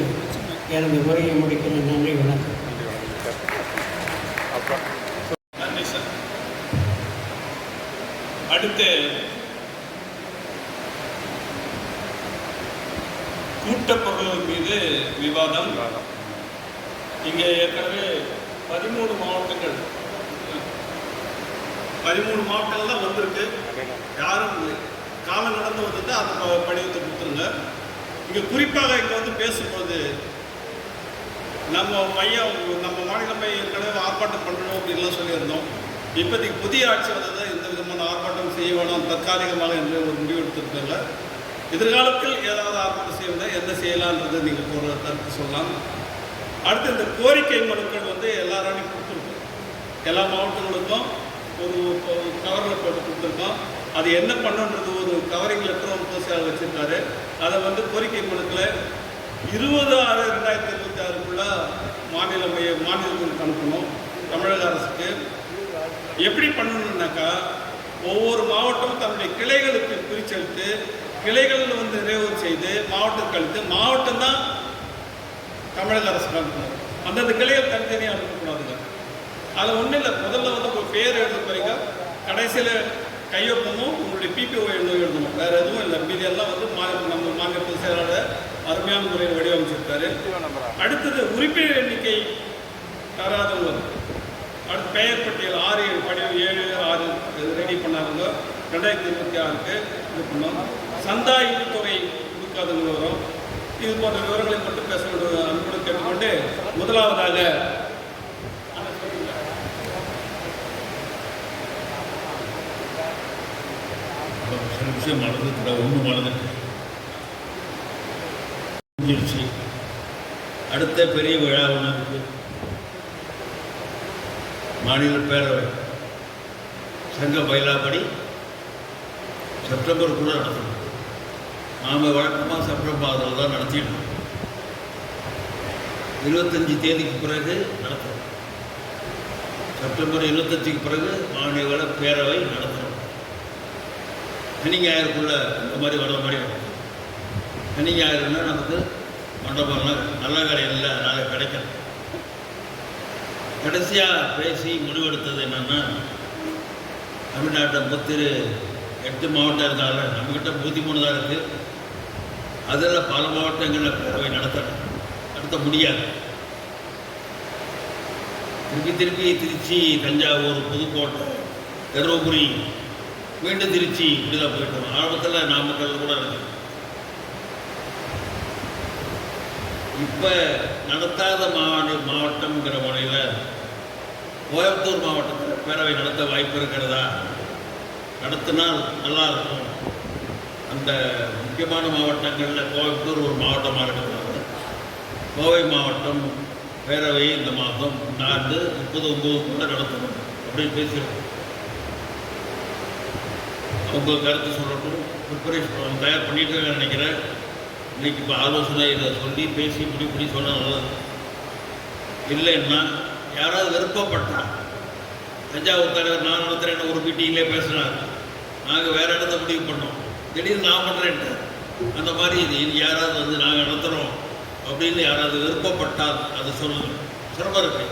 Speaker 4: எனது உரையை முடிக்கிறேன். நன்றி, வணக்கம்.
Speaker 1: நன்றி சார். அடுத்து கூட்டப்பொருள் மீது விவாதம். இங்கே ஏற்கனவே 13 மாவட்டங்கள் தான் வந்திருக்கு. யாரும் காலம் நடந்து வந்தது அந்த படிவத்தை கொடுத்துருங்க. இங்கே குறிப்பாக இங்கே வந்து பேசும்போது நம்ம மாநில மையம் ஏற்கனவே ஆர்ப்பாட்டம் பண்ணணும் அப்படின்லாம் சொல்லியிருந்தோம். இப்போதைக்கு புதிய ஆட்சி வந்தது எந்த விதமான ஆர்ப்பாட்டம் செய்ய வேணாம், தற்காலிகமாக என்று ஒரு முடிவு எடுத்திருக்காங்க. எதிர்காலத்தில் ஏதாவது ஆர்ப்பாட்டம் செய்யணும் என்ன செய்யலான்றது நீங்கள் ஒரு கருத்து சொல்லலாம். அடுத்து இந்த கோரிக்கை மனுக்கள் வந்து எல்லாராலையும் கொடுத்துருக்கோம். எல்லா மாவட்டங்களுக்கும் ஒரு கவரில் போட்டு கொடுத்துருக்கோம். அது என்ன பண்ணுன்றது ஒரு கவரிங் லெட்டர் ஒரு போஸ்டாக வச்சுருக்காரு. அதை வந்து கோரிக்கை மனுக்களை 20/6/2026 மாநிலங்களுக்கு அனுப்பணும். தமிழக அரசுக்கு எப்படி பண்ணணுன்னாக்கா ஒவ்வொரு மாவட்டமும் தன்னுடைய கிளைகளுக்கு பிரிச்செடுத்து கிளைகளில் வந்து நிறைவு செய்து மாவட்டத்துக்கு அளித்து மாவட்டம் தான் தமிழக அரசு அனுப்பணும். அந்தந்த கிளைகள் தனித்தனியாக அனுப்பக்கூடாதுங்க. அது ஒன்றும் இல்லை. முதல்ல வந்து ஒரு பேர் எழுத போறீங்க, கடைசியில் கையொப்பமும் உங்களுடைய பிபிஓ எழுதணும். வேறு எதுவும் இல்லை. மீதியெல்லாம் வந்து நம்ம மாநில பொதுச் செயலாளர் அருமையான முறையில் வடிவமைச்சிருக்காரு. அடுத்தது உறுப்பினர் எண்ணிக்கை தராதவங்க, அடுத்து பெயர் பட்டியல் 6-7 படிவம் 7-6 ரெடி பண்ணாதவங்க 2026க்கு இது பண்ணோம். சந்தா தொகை கொடுக்காதவங்க வரும். இது போன்ற விவரங்களை மட்டும் பேச அன்புடன் கேட்டுக்கொண்டு முதலாவதாக
Speaker 2: சில விஷயம் மறந்துட்டு ஒன்று மறந்துட்டு அடுத்த பெரிய விழா ஒன்று இருக்கு. மாநில பேரவை சங்க பயிலாப்படி செப்டம்பருக்குள்ள நடத்தணும். நாம் வழக்கமாக செப்டம்பர் தான் நடத்திடணும். 25 தேதிக்கு பிறகு நடத்தணும். செப்டம்பர் 25க்கு பிறகு மாநில பேரவை நடத்துகிறோம். சனி ஞாயிறுக்குள்ள இந்த மாதிரி வர்ற மாதிரி இருக்கும். சனி ஞாயிறுனா நமக்கு மண்டபம்லாம் நல்ல கடையில் அதனால் கிடைக்கும். கடைசியாக பேசி முடிவெடுத்தது என்னென்னா, தமிழ்நாட்டை 8 மாவட்டம் இருந்தாலும் நம்மக்கிட்ட 103 தான் இருக்குது. அதில் பல மாவட்டங்களில் பேரவை நடத்த முடியாது. திருப்பி திருச்சி, தஞ்சாவூர், புதுக்கோட்டை, தருமபுரி, மீண்டும் திருச்சி இப்படி தான் போயிட்டோம். ஆரம்பத்தில் நாமக்கல் கூட இருக்குது. இப்போ நடத்தாத மாவட்டம்ங்கிற முறையில் கோயம்புத்தூர் மாவட்டத்தில் பேரவை நடத்த வாய்ப்பு இருக்கிறதா? நடத்தினால் நல்லாயிருக்கும். அந்த முக்கியமான மாவட்டங்களில் கோயம்புத்தூர் ஒரு மாவட்டமாக இருக்கிறது. கோவை மாவட்டம் பேரவை இந்த மாதம் இந்த ஆண்டு 30/9 நடத்தணும் அப்படின்னு பேசியிருக்கோம். அவங்க கருத்து சொல்லட்டும், ப்ரிப்பரேஷன் தயார் பண்ணிட்டு நினைக்கிறேன். இன்றைக்கி இப்போ ஆலோசனை இதை சொல்லி பேசி இப்படி சொன்னால் நல்லது. இல்லைன்னா யாராவது விருப்பப்பட்டா, தஞ்சாவூர் தலைவர் நான் நடத்துகிறேன்னு ஒரு மீட்டிங்லேயே பேசுகிறார், நாங்கள் வேறு இடத்த முடிவு பண்ணோம், திடீர்னு நான் பண்ணுறேன்ட்டு அந்த மாதிரி இது யாராவது வந்து நாங்கள் நடத்துகிறோம் அப்படின்னு யாராவது விருப்பப்பட்டால் அது சொல்லுங்கள். சிரமம் இருக்கு.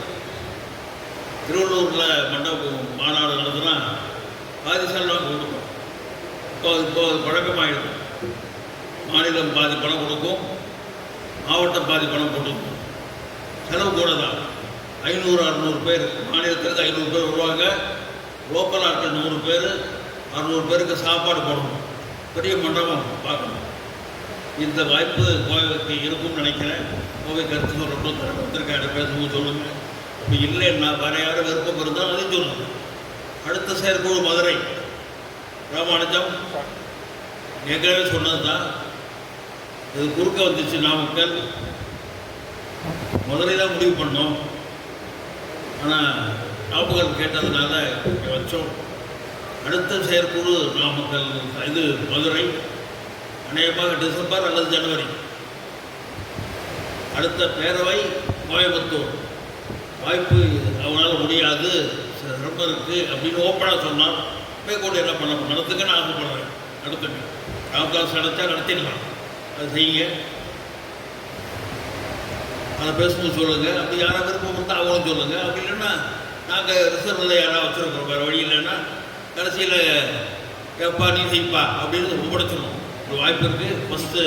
Speaker 2: திருவள்ளூரில் மண்டபம் மாநாடு நடத்துனா பாதி செலவாக கொடுக்கும். இப்போ அது பழக்கமாகிடும். மாநிலம் பாதி பணம் கொடுக்கும், மாவட்டம் பாதி பணம் கொடுக்கும். செலவு கூட தான். 500-600 பேர் மாநிலத்திற்கு 500 பேர் வருவாங்க. லோக்கல் ஆட்கள் 100 பேர், 600 பேருக்கு சாப்பாடு போடணும். பெரிய மண்டபம் பார்க்கணும். இந்த வாய்ப்பு கோவைக்கு இருக்கும்னு நினைக்கிறேன். கோவை கருத்து சொல்லட்டும், வந்திருக்காரு பேசும்போது சொல்லுங்கள். அப்படி இல்லைன்னா வேறு யாரும் விருப்பம் இருந்தால் அதையும் சொல்லுங்கள். அடுத்த செயற்குழு மதுரை ராமானுஜம் ஏற்கனவே சொன்னது தான். இது குறுக்க வந்துச்சு. நாமக்கல் மதுரை தான் முடிவு பண்ணோம். ஆனால் நாமக்கல் கேட்டதுனால வச்சோம். அடுத்த செயற்குழு நாமக்கல், இது மதுரை, அநேகமாக டிசம்பர் அல்லது ஜனவரி. அடுத்த பேரவை கோயம்புத்தூர். வாய்ப்பு அவங்களால முடியாது, ரொம்ப இருக்குது அப்படின்னு ஓப்பனாக சொன்னால் மேற்கொண்டு என்ன பண்ண நடத்துக்கன்னு ஆசைப்படுறேன். நடத்துங்க. ராமதாஸ் நடத்தா நடத்திடலாம். அதை செய்யுங்க. அதை பேசும்போது சொல்லுங்கள். அப்படி யாராவது விருப்பம் இருந்தால் அவங்களும் சொல்லுங்கள். அப்படி இல்லைன்னா நாங்கள் ரிசர்வில் யாராவது வச்சுருக்கோம். வேறு வழி இல்லைன்னா கடைசியில் எப்பா நீ செய்ப்பா அப்படின்னு ஒப்படைச்சிடணும். ஒரு வாய்ப்பு இருக்குது. ஃபஸ்ட்டு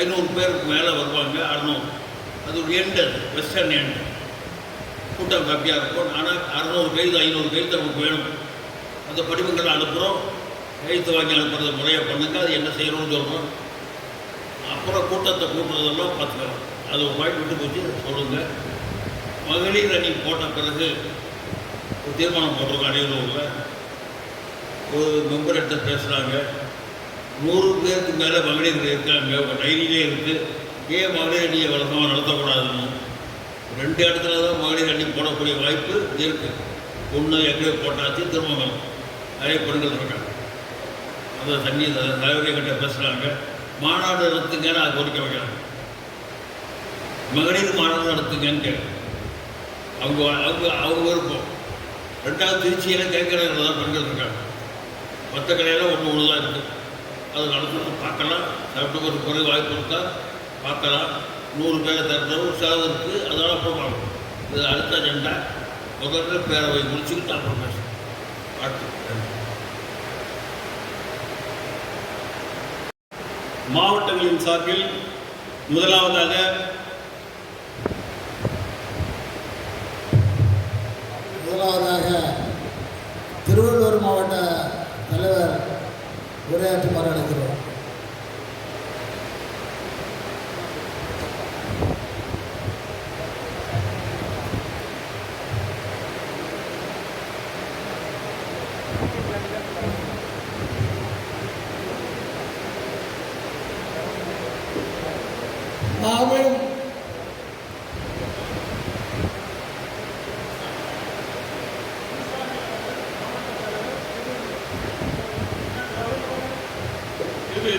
Speaker 2: 500 பேருக்கு மேலே வருவாங்க. 600 அது ஒரு எண்டு, வெஸ்டர்ன் எண்டு. கூட்டம் கம்மியாக இருக்கும். ஆனால் 600 கைது 500 கைது நமக்கு வேணும். அந்த படிப்புகளை அனுப்புகிறோம். கைத்து வாங்கி அனுப்புறத முறையாக பண்ணுங்க. அது என்ன செய்யணும்னு சொல்கிறோம். அப்புறம் கூட்டத்தை கூட்டுறதெல்லாம் பார்த்துக்கலாம். அது ஒரு பாயிண்ட் விட்டு போச்சு, சொல்லுங்கள். மகளிர் அணி போட்ட பிறகு ஒரு தீர்மானம் போட்டிருக்கோம். அனைவரில் ஒரு மெம்பர் எடுத்து பேசுகிறாங்க. 100 பேருக்கு மேலே மகளிர் இருக்காங்க. உங்கள் டைரியிலே இருக்குது. ஏன் மகளிர் அணியை வழக்கமாக நடத்தக்கூடாதுன்னு 2 இடத்துல தான் மகளிர் அணி போடக்கூடிய வாய்ப்பு இருக்குது. ஒன்று எங்கே போட்டாச்சு, திருமணம் நிறைய பெண்கள் இருக்காங்க. அதை தண்ணி தலைவரை கிட்ட பேசுகிறாங்க. மாநாடு நடத்துங்கன்னு அதை கோரிக்கை வைக்கிறாங்க. மகளிர் மாநாடு நடத்துங்கன்னு கேட்குறாங்க. அவங்க விருப்பம். 2வது திருச்சியில் கேட்குறவங்க தான் பெண்கள் இருக்காங்க. மற்ற கடையில் ஒன்று தான் இருக்குது. அது நடத்துறது பார்க்கலாம். செப்டம்பருக்கு பிறகு வாய்ப்பு இருக்கா பார்க்கலாம். 100 பேரை தரணும், செலவு இருக்குது. அதனால் அப்புறம் பார்க்கணும். இது அடுத்த அஜெண்டா. முதல்ல பேரவை முடிச்சுக்கிட்டு அப்புறம் பேசணும்.
Speaker 1: மாவட்டங்களின் சார்பில் முதலாவதாக
Speaker 3: திருவள்ளூர் மாவட்ட தலைவர் உரையாற்றுமாறு அழைக்கிறோம். மாபெரும்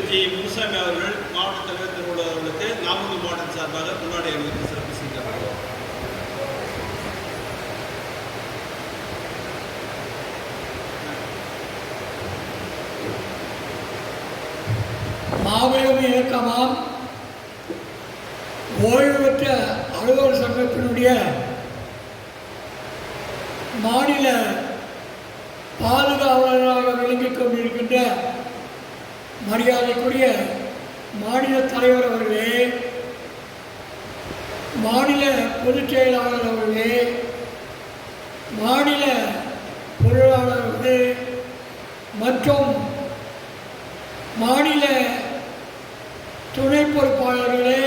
Speaker 1: ஜி முனுசாமி அவர்கள் மாவட்ட தலைவர் திருவள்ளுவர் அவர்களுக்கு நாமக்கல் மாவட்ட சார்பாக முன்னாடி அணிவித்து சிறப்பு செய்கிறார்கள்.
Speaker 5: மாபெரும் இயக்கமாம் ஓய்வு பெற்ற அலுவலர் சங்கத்தினுடைய மாநில பாதுகாவலராக விளங்கிக் கொண்டிருக்கின்ற மரியாதைக்குரிய மாநில தலைவர் அவர்களே, மாநில பொதுச் செயலாளர் அவர்களே, மாநில பொருளாளர் அவர்களே மற்றும் மாநில துணை பொறுப்பாளர்களே,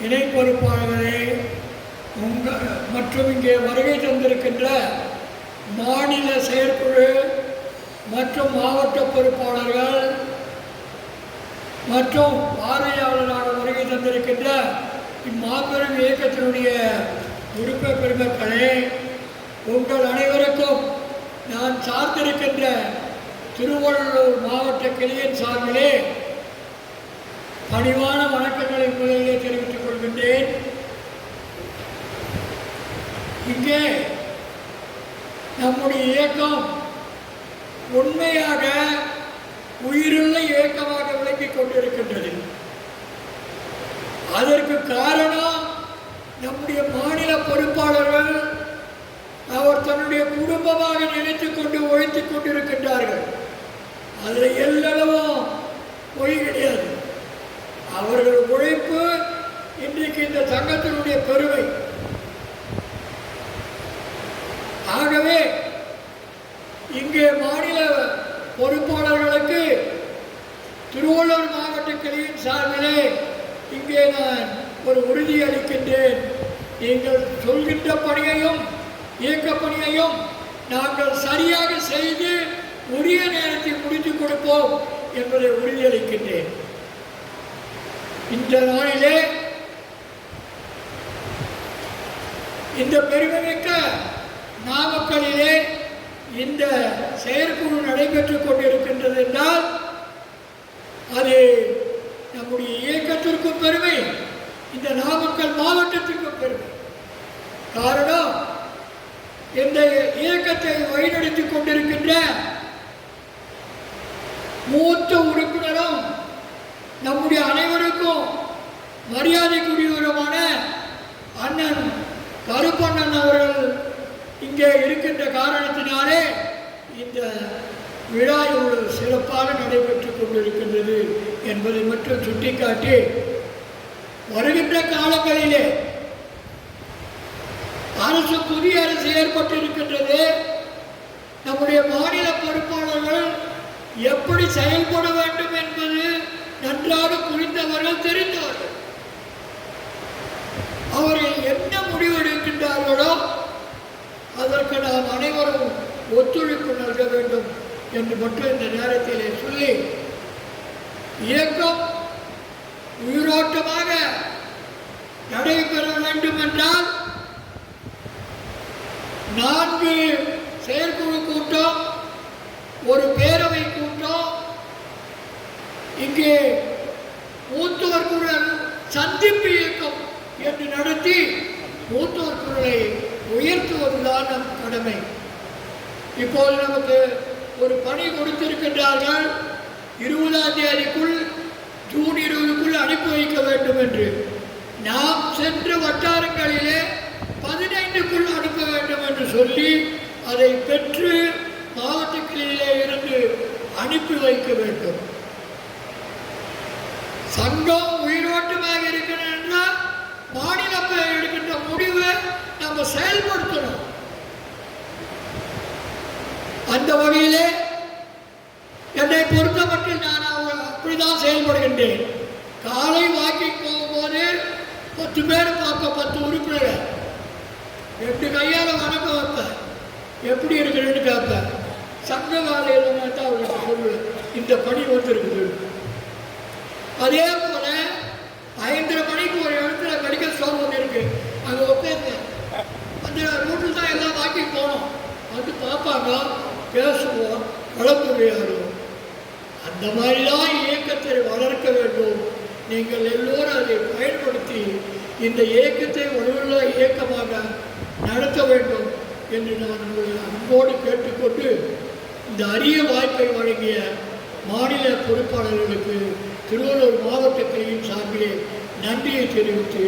Speaker 5: இணை பொறுப்பாளர்களே மற்றும் இங்கே வருகை தந்திருக்கின்ற மாநில செயற்குழு மற்றும் மாவட்ட பொறுப்பாளர்கள் மற்றும் பார்வையாளராக வருகை தந்திருக்கின்ற இம்மாபெரும் இயக்கத்தினுடைய உறுப்பினர் பெருமக்களே, உங்கள் அனைவருக்கும் நான் சார்ந்திருக்கின்ற திருவள்ளூர் மாவட்ட கிளையின் சார்பிலே பணிவான வணக்கங்களை முதலிலே தெரிவித்துக் கொள்கின்றேன். இங்கே நம்முடைய இயக்கம் உண்மையாக உயிருள்ள இயக்கமாக விளங்கிக் கொண்டிருக்கின்றது. அதற்கு காரணம் நம்முடைய மாநில பொறுப்பாளர்கள் அவர் தன்னுடைய குடும்பமாக நினைத்துக் கொண்டு உழைத்துக் கொண்டிருக்கின்றார்கள். அதில் எல்லளவும் பொய் கிடையாது. அவர்கள் உழைப்பு இன்றைக்கு இந்த சங்கத்தினுடைய பெருமை. ஆகவே இங்கே மாநில பொறுப்பாளர்களுக்கு திருவள்ளூர் மாவட்ட கிளையின் சார்பிலே இங்கே நான் ஒரு உறுதி அளிக்கின்றேன். நீங்கள் சொல்கின்ற பணியையும் இயக்க பணியையும் நாங்கள் சரியாக செய்து உரிய நேரத்தில் முடித்துக் கொடுப்போம் என்பதை உறுதியளிக்கின்றேன். இந்த நாளிலே இந்த பெருமைமிக்க நாமக்கலிலே இந்த செயற்குழு நடைபெற்றுக் கொண்டிருக்கின்றது என்றால் அது நம்முடைய இயக்கத்திற்கும் பெருமை, இந்த நாமக்கல் மாவட்டத்திற்கும் பெருமை. காரணம், இந்த இயக்கத்தை வழிநடத்திக் கொண்டிருக்கின்ற மூத்த உறுப்பினரும் நம்முடைய அனைவருக்கும் மரியாதைக்குரியவருமான அண்ணன் கருப்பண்ணன் அவர்கள் இங்கே இருக்கின்ற காரணத்தினாலே இந்த விழா இவ்வளவு சிறப்பாக நடைபெற்றுக் கொண்டிருக்கின்றது என்பதை மட்டும் சுட்டிக்காட்டி, வருகின்ற காலங்களிலே அரசு புதிய அரசு ஏற்பட்டிருக்கின்றது. நம்முடைய மாநில பொறுப்பாளர்கள் எப்படி செயல்பட வேண்டும் என்பது நன்றாக புரிந்தவர்கள், தெரிந்தவர்கள். அவர்கள் என்ன முடிவெடுக்கின்றார்களோ அதற்கு நாம் அனைவரும் ஒத்துழைப்பு நல்க வேண்டும் என்று மட்டும் இந்த நேரத்திலே சொல்லி, இயக்கம் உயிரோட்டமாக நடைபெற வேண்டும் என்றால் 4 செயற்குழு கூட்டம், ஒரு பேரவை கூட்டம், இங்கே மூத்தோர் குரல் சந்திப்பு இயக்கம் என்று நடத்தி மூத்தோர் குரலை உயர்த்துவதுதான் நம் கடமை. இப்போது நமக்கு ஒரு பணி கொடுத்திருக்கின்றார்கள், 20ஆம் தேதிக்குள் ஜூன் 20க்குள் அனுப்பி வைக்க வேண்டும் என்று. நாம் சென்ற வட்டாரங்களிலே 15க்குள் அனுப்ப வேண்டும் என்று சொல்லி அதை பெற்று மாவட்ட கிளையிலே இருந்து அனுப்பி வைக்க வேண்டும். சங்கம் உயிரோட்டமாக இருக்கிறது என்றால் மாநிலம் எடுக்கின்ற முடிவை நம்ம செயல்படுத்தணும். அந்த வகையிலே என்னை பொறுத்த மட்டும் நான் அப்படிதான் செயல்படுகின்றேன். காலை வாக்கிங் போகும்போது 10 பேர் பார்ப்பேன், 10 உறுப்பினர்கள் 2 கையால் வணக்கம் வைப்பேன், எப்படி இருக்குன்னு கேட்பேன். சங்க வேலையில் தான் அவருக்கு சொல்லுவேன், இந்த பணி வந்துருக்குது. அதே போல 5:30 மணிக்கு ஒரு இடத்துல மெடிக்கல் ஸ்டோர் ஒன்று இருக்கு, அங்கே உட்காந்து அந்த ரூட்டில் தான் எல்லாம் வாக்கிங் போனோம். வந்து பார்ப்பாங்க, பேசுவோம், கலந்துரையாடுவோம். அந்த மாதிரிதான் இயக்கத்தை வளர்க்க வேண்டும். நீங்கள் எல்லோரும் அதை பயன்படுத்தி இந்த இயக்கத்தை வலுவுள்ள இயக்கமாக நடத்த வேண்டும் என்று நான் உங்களை அன்போடு கேட்டுக்கொண்டு இந்த அரிய வாய்ப்பை வழங்கிய மாநில பொறுப்பாளர்களுக்கு திருவள்ளூர் மாவட்ட கிளையின் சார்பிலே நன்றியை தெரிவித்து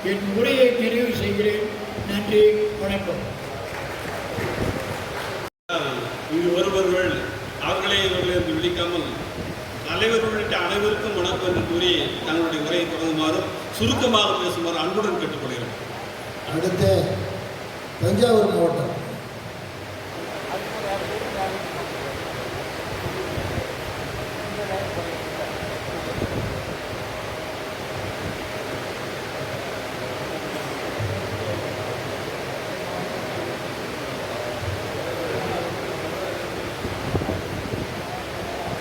Speaker 5: என் உரையை நிறைவு செய்கிறேன். நன்றி, வணக்கம்.
Speaker 1: இங்கு வருபவர்கள் அவர்களே இவர்கள் என்று விழிக்காமல் தலைவர் உள்ளிட்ட அனைவருக்கும் வணக்கம் என்று கூறி தங்களுடைய உரையை தொடங்குமாறும் சுருக்கமாக பேசுமாறு அன்புடன் கேட்டுக்கொள்கிறோம்.
Speaker 3: அடுத்து தஞ்சாவூர் மாவட்டம்.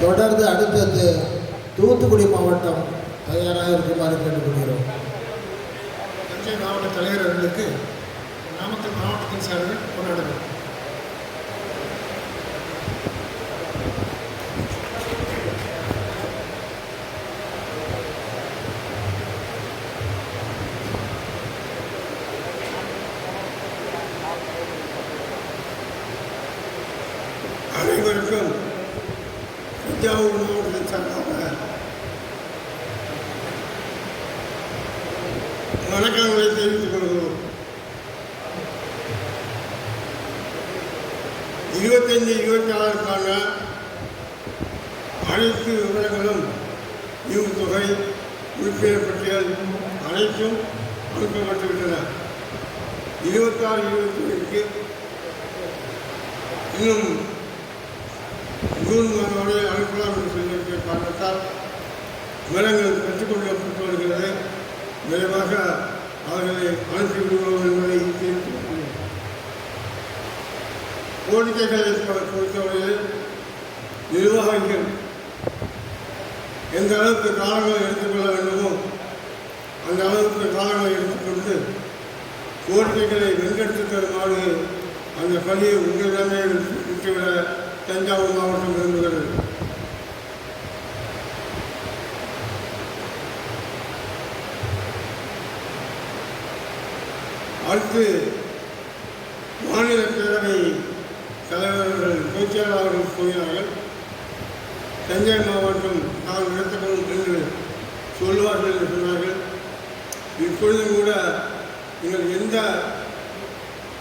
Speaker 3: தொடர்ந்து அடுத்தது தூத்துக்குடி மாவட்டம் தயாராக இருக்குமாறு கேட்டுக்கொள்கிறோம். தஞ்சை மாவட்ட தலைவர் அவர்களுக்கு நாமக்கல் மாவட்டத்தின் சார்பில் கொண்டாடுகிறோம். அனைவருக்கும் தஞ்சாவூர் மாவட்டத்தின் சார்பாக வணக்கங்களை தெரிவித்துக் கொள்கிறோம். 25-26க்கான அனைத்து விவரங்களும் ஈவுத்தொகை, உறுப்பினர் பட்டியல் அனைத்தும் அனுப்பப்பட்டுவிட்டன. 26-27க்கு இன்னும் ஜூன் மாதம் வரை அனுப்பலாம் என்று சொல்லியிருக்கிற காரணத்தால் விவரங்கள் பெற்றுக்கொள்ளப்பட்டு வருகிறது. விரைவாக அவர்களை அனுப்பிவிடுவோம் என்பதை தெரிவித்துக் கொள்கிறேன். கோரிக்கைகளை பொறுத்தவரையில் நிர்வாகிகள் எந்த அளவுக்கு காலங்களை எடுத்துக்கொள்ள வேண்டுமோ அந்த அளவுக்கு காலங்களை எடுத்துக்கொண்டு கோரிக்கைகளை வென்றெடுத்து தருமாறு அந்த பணியை உங்களிடமே விட்டுவிட தஞ்சாவூர் மாவட்டம் விரும்புகிறது. அடுத்து மாநில பேரவை தலைவர்கள் பேச்சாளர்கள் கூறினார்கள். தஞ்சை மாவட்டம் நான் நடத்தப்படும் என்று சொல்வார்கள் என்று சொன்னார்கள். இப்பொழுதும் கூட நீங்கள் எந்த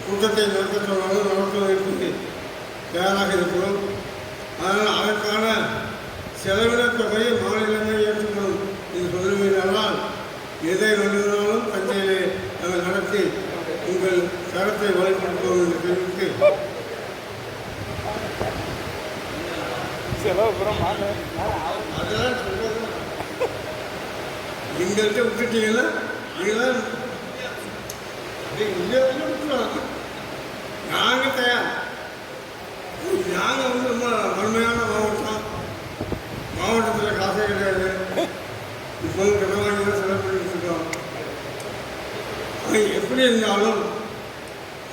Speaker 3: கூட்டத்தை நடத்த சொன்னாலும் நடத்துவதற்கு தயாராக இருக்கிறோம். அதனால் அதற்கான செலவினத் தொகையை மாநிலங்கள் ஏற்றுக்கொள்ளும் என்று சொல்லுவீர்களால் எதை வேண்டுமானாலும் தஞ்சையிலே நாங்கள் நடத்தி உங்கள் கருத்தை வலுப்படுத்துவோம் என்று தெரிவித்து அதெல்லாம் சொல்றது எங்கள்கிட்ட விட்டுட்டீங்கன்னா நீங்களாம் விட்டுருவாங்க. நாங்கள் தயார். நாங்கள் ரொம்ப வறுமையான மாவட்டத்தில் காசே கிடையாது. இப்போது கடவாங்கி தான் செலவு பண்ணிட்டு இருக்கோம். எப்படி இருந்தாலும்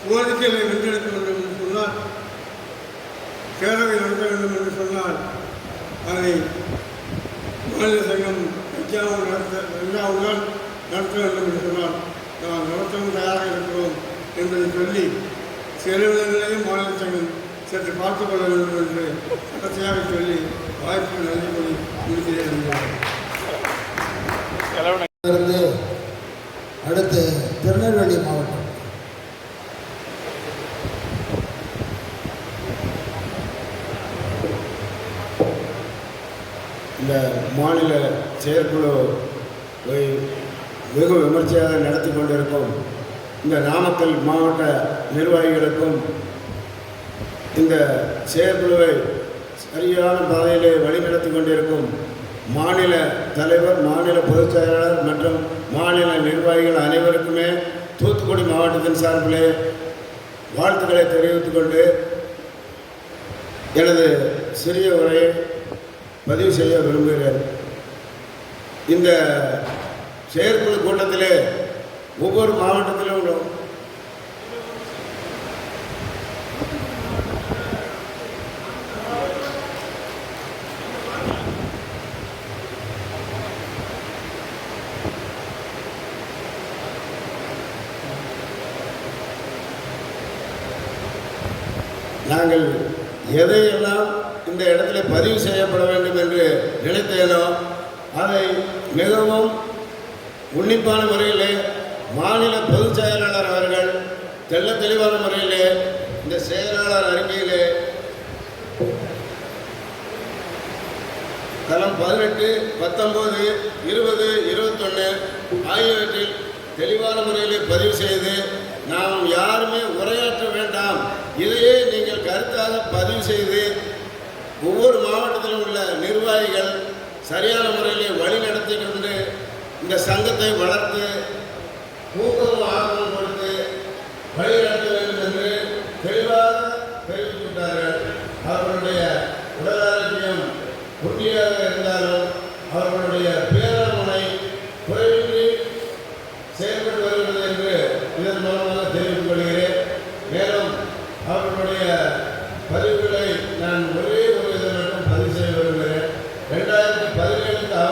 Speaker 3: கோரிக்கைகளை வென்றெடுக்க வேண்டும் என்று சொன்னால், பேரவை நடத்த வேண்டும் என்று சொன்னால் அதை மாநில சங்கம் தஞ்சாவூர் இரண்டாவது நாள் நடத்த வேண்டும் என்று சொன்னால் நாம் நடத்தவும் தயாராக இருக்கிறோம் என்பதை சொல்லி செலவினங்களையும் மாநில சங்கம் சற்று பார்த்துக் கொள்ள வேண்டும் என்று கடைசியாக சொல்லி வாய்ப்பு நன்றி கூறி முடிக்கிறேன். அடுத்து திருநெல்வேலி மாவட்டம்.
Speaker 6: இந்த மாநில செயற்குழுவை வெகு விமர்சையாக நடத்தி கொண்டிருக்கும் இந்த நாமக்கல் மாவட்ட நிர்வாகிகளுக்கும் இந்த செயற்குழுவை சரியான பாதையிலே வழிநடத்தி கொண்டிருக்கும் மாநில தலைவர், மாநில பொதுச் செயலாளர் மற்றும் மாநில நிர்வாகிகள் அனைவருக்குமே தூத்துக்குடி மாவட்டத்தின் சார்பிலே வாழ்த்துக்களை தெரிவித்துக் கொண்டு எனது சிறிய உரையை பதிவு செய்ய விரும்புகிறேன். இந்த செயற்குழு கூட்டத்திலே ஒவ்வொரு மாவட்டத்திலும் நாங்கள் எதையெல்லாம் இந்த இடத்துல பதிவு செய்யப்பட வேண்டும் என்று நினைத்தேனோ அதை மிகவும் உன்னிப்பான முறையில் மாநில பொதுச் செயலாளர் அவர்கள் தெள்ள தெளிவான முறையில் இந்த செயலாளர் அறிக்கையிலே தளம் 18, 19, 20, 21 ஆகியவற்றில் தெளிவான முறையில் பதிவு செய்து நாம் யாருமே உரையாற்ற வேண்டாம், இதையே நீங்கள் கருத்தாக பதிவு செய்து ஒவ்வொரு மாவட்டத்திலும் உள்ள நிர்வாகிகள் சரியான முறையில் வழி நடத்தி கொண்டு இந்த சங்கத்தை வளர்த்து ஊக்கமும் ஆர்வமும் கொடுத்து வழி நடத்த வேண்டும் என்று தெளிவாக தெரிவித்துவிட்டார்கள். அவர்களுடைய உடல் ஆரோக்கியம் உறுதியாக இருந்தாலும் அவர்களுடைய பேரமுனை குறைவின்றி செயல்பட்டு வருகிறது என்று இதன் மூலமாக தெரிவித்துக் கொள்கிறேன். மேலும் அவர்களுடைய பதிவுகளை நான் ஒரே ஒரு இதை மட்டும் பதிவு செய்ய விரும்புகிறேன். 2017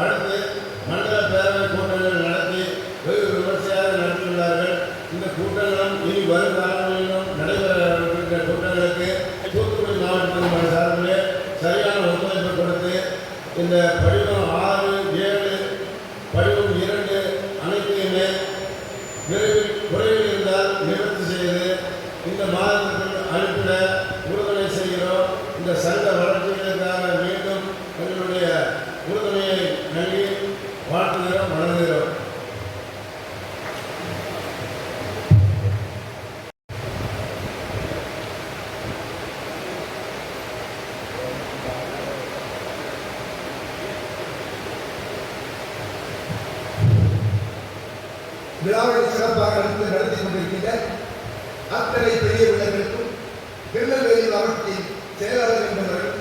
Speaker 6: அடுத்து மண்டல பேரவை கூட்டங்கள் நடத்தி வெகு விமர்சையாக நடத்தியுள்ளார்கள். இந்த கூட்டங்களும் இனி வரும் காலங்களிலும் நடைபெற கூட்டங்களுக்கு தூத்துக்குடி மாவட்டத்தின் சார்பிலே சரியான ஒத்துழைப்பு கொடுத்து இந்த படிவம் 6, 7, படிவம் 2 அனைத்தையுமே விரைவில் குறைவில் இருந்தால் நிவர்த்தி செய்து இந்த மாதத்திற்குள் அனுப்பிட உறுதுணை செய்கிறோம். இந்த சங்க வளர்ச்சிகளுக்காக மீண்டும் எங்களுடைய உறுதுணையை நல்கி வாழ்த்துகிறோம், வணங்குகிறோம்.
Speaker 7: விழாவை சிறப்பாக நடத்தி கொண்டிருக்கின்ற அத்தனை பெரிய விழாக்களுக்கும் திருநெல்வேலி மாவட்டத்தின் செயலாளர் என்பவர்கள்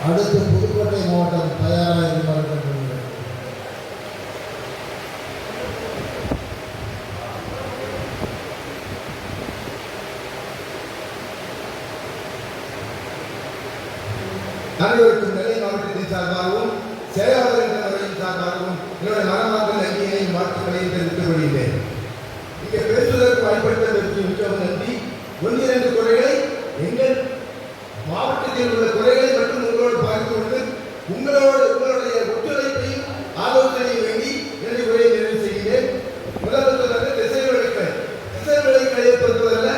Speaker 7: அடுத்து புதுக்கோட்டை மாவட்டம் தயாராக இருக்கிறார்கள். அனைவருக்கும் நெல்லை மாவட்டத்தின் சார்பாகவும் செயலாளர் என்ற முறையின் சார்பாகவும் என்னுடைய மனமார்ந்த நன்றியையும் வாழ்த்துக்களையும் தெரிவித்துக் கொள்கிறேன். இங்கே பேசுவதற்கு வாய்ப்பளித்ததற்கு மிகவும் நன்றி. 1-2 குறைகளை எங்கள் மாவட்டத்தில் உள்ள குறைகளை மட்டும் உங்களோடு பார்த்து கொண்டு உங்களுடைய ஒத்துழைப்பையும் ஆலோசனையும் வேண்டி என்னுடைய உரையை நிறைவு செய்கிறேன். முதல்வராக திசை விளக்கை பொறுத்தவரையில்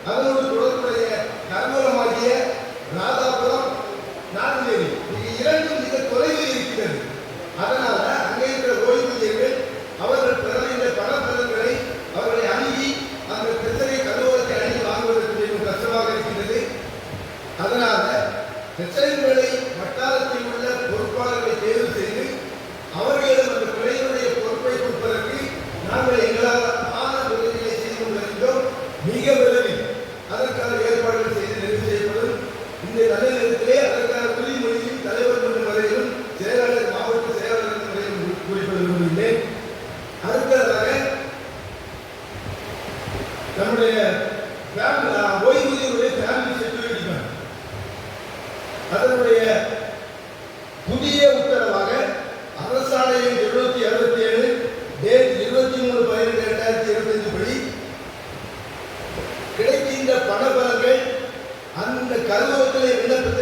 Speaker 7: அதனோடு தொடர்புடைய கர்மூலமாகிய ராதாபுரம், நான்கேரி இது இரண்டும் மிக தொலைவில் இருக்கிறது. அதனால அங்கே இருக்கிற ஓய்வூதியர்கள் அவர்கள் பெற வேண்டிய பணப்பலன்களை அவர்களை அணுகி அந்த பிரச்சனை கருவூலத்தை அணுகி வாங்குவதற்கு மிகவும் கஷ்டமாக இருக்கின்றது. அதனால பிரச்சனைகளை வட்டாரத்தில் உள்ள பொறுப்பாளர்களை தேர்வு செய்து அவர்களிடம் அந்த பிள்ளைகளுடைய பொறுப்பை கொடுப்பதற்கு நாங்கள் எங்களால் ஆன உதவிகளை செய்து கொண்டிருக்கிறோம். மிக விரைவில் அதற்கான ஏற்பாடுகள் செய்து நிறைவு செய்யப்படும். இந்த நல்ல நேரத்திலே அதற்கான உறுதிமொழியும் தலைவர் என்ற முறையிலும் செயலாளர் மாவட்ட செயலாளர் என்ற முறையிலும் குறிப்பிட விரும்புகின்றேன். அடுத்ததாக நம்முடைய ஓய்வூதியருடைய ஃபேமிலி செக்யூரிட்டி ஃபண்ட் அதனுடைய புதிய உத்தரவாக அரசாணை 767 டேட் 23/12/2025 படி கிடைக்கின்ற பணபலன்கள் அந்த கருவூலத்திலே விண்ணப்பத்தை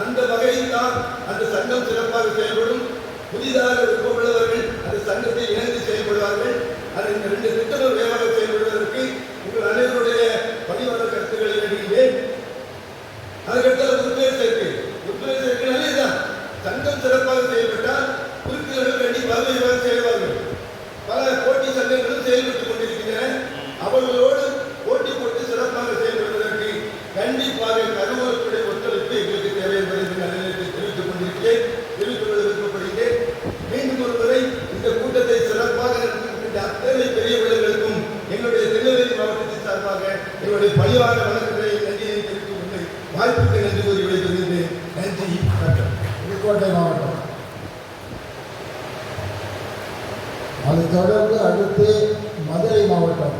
Speaker 7: அந்த வகையில் தான் அந்த சங்கம் சிறப்பாக செயல்படும். புதிதாக விருப்பமுள்ளவர்கள் அந்த சங்கத்தை இணைந்து செயல்படுவார்கள். அது இந்த 2 திட்டங்கள் வேறாக செயல்படுவதற்கு உங்கள் அனைவருடைய பணிவான கருத்துக்களை வேண்டுகிறேன். அதுக்கடுத்து உறுப்பினர் சேர்க்கை நல்லதுதான். சங்கம் சிறப்பாக செயல்பட்டால் உறுப்பினர்கள் கண்டிப்பாக விரைவாக செயல்வார்கள். பல போட்டி சங்கங்களும் செயல்பட்டுக் கொண்டிருக்கின்றன. அவர்களோடு போட்டி போட்டு சிறப்பாக செயல்படுவதற்கு கண்டிப்பாக கருவூலத்துடைய ஒத்துழைப்பு எங்களுக்கு தேவை என்பதை தெரிவித்துக் கொண்டிருக்கிறேன். தெரிவித்துக் கொள்ள விருப்பப்படுகிறேன். மீண்டும் ஒரு முறை இந்த கூட்டத்தை சிறப்பாக நடத்துகின்ற அத்தனை பெரிய விடங்களுக்கும் எங்களுடைய திருநெல்வேலி மாவட்டத்தின் சார்பாக எங்களுடைய பணிவான வணக்கங்களை நன்றியை தெரிவித்துக் கொண்டு வாய்ப்புக்கு நன்றி கூறி விடைபெறுகின்றேன். நன்றி.
Speaker 8: புதுக்கோட்டை மாவட்டம். அதை தொடர்ந்து அடுத்து மதுரை மாவட்டம்.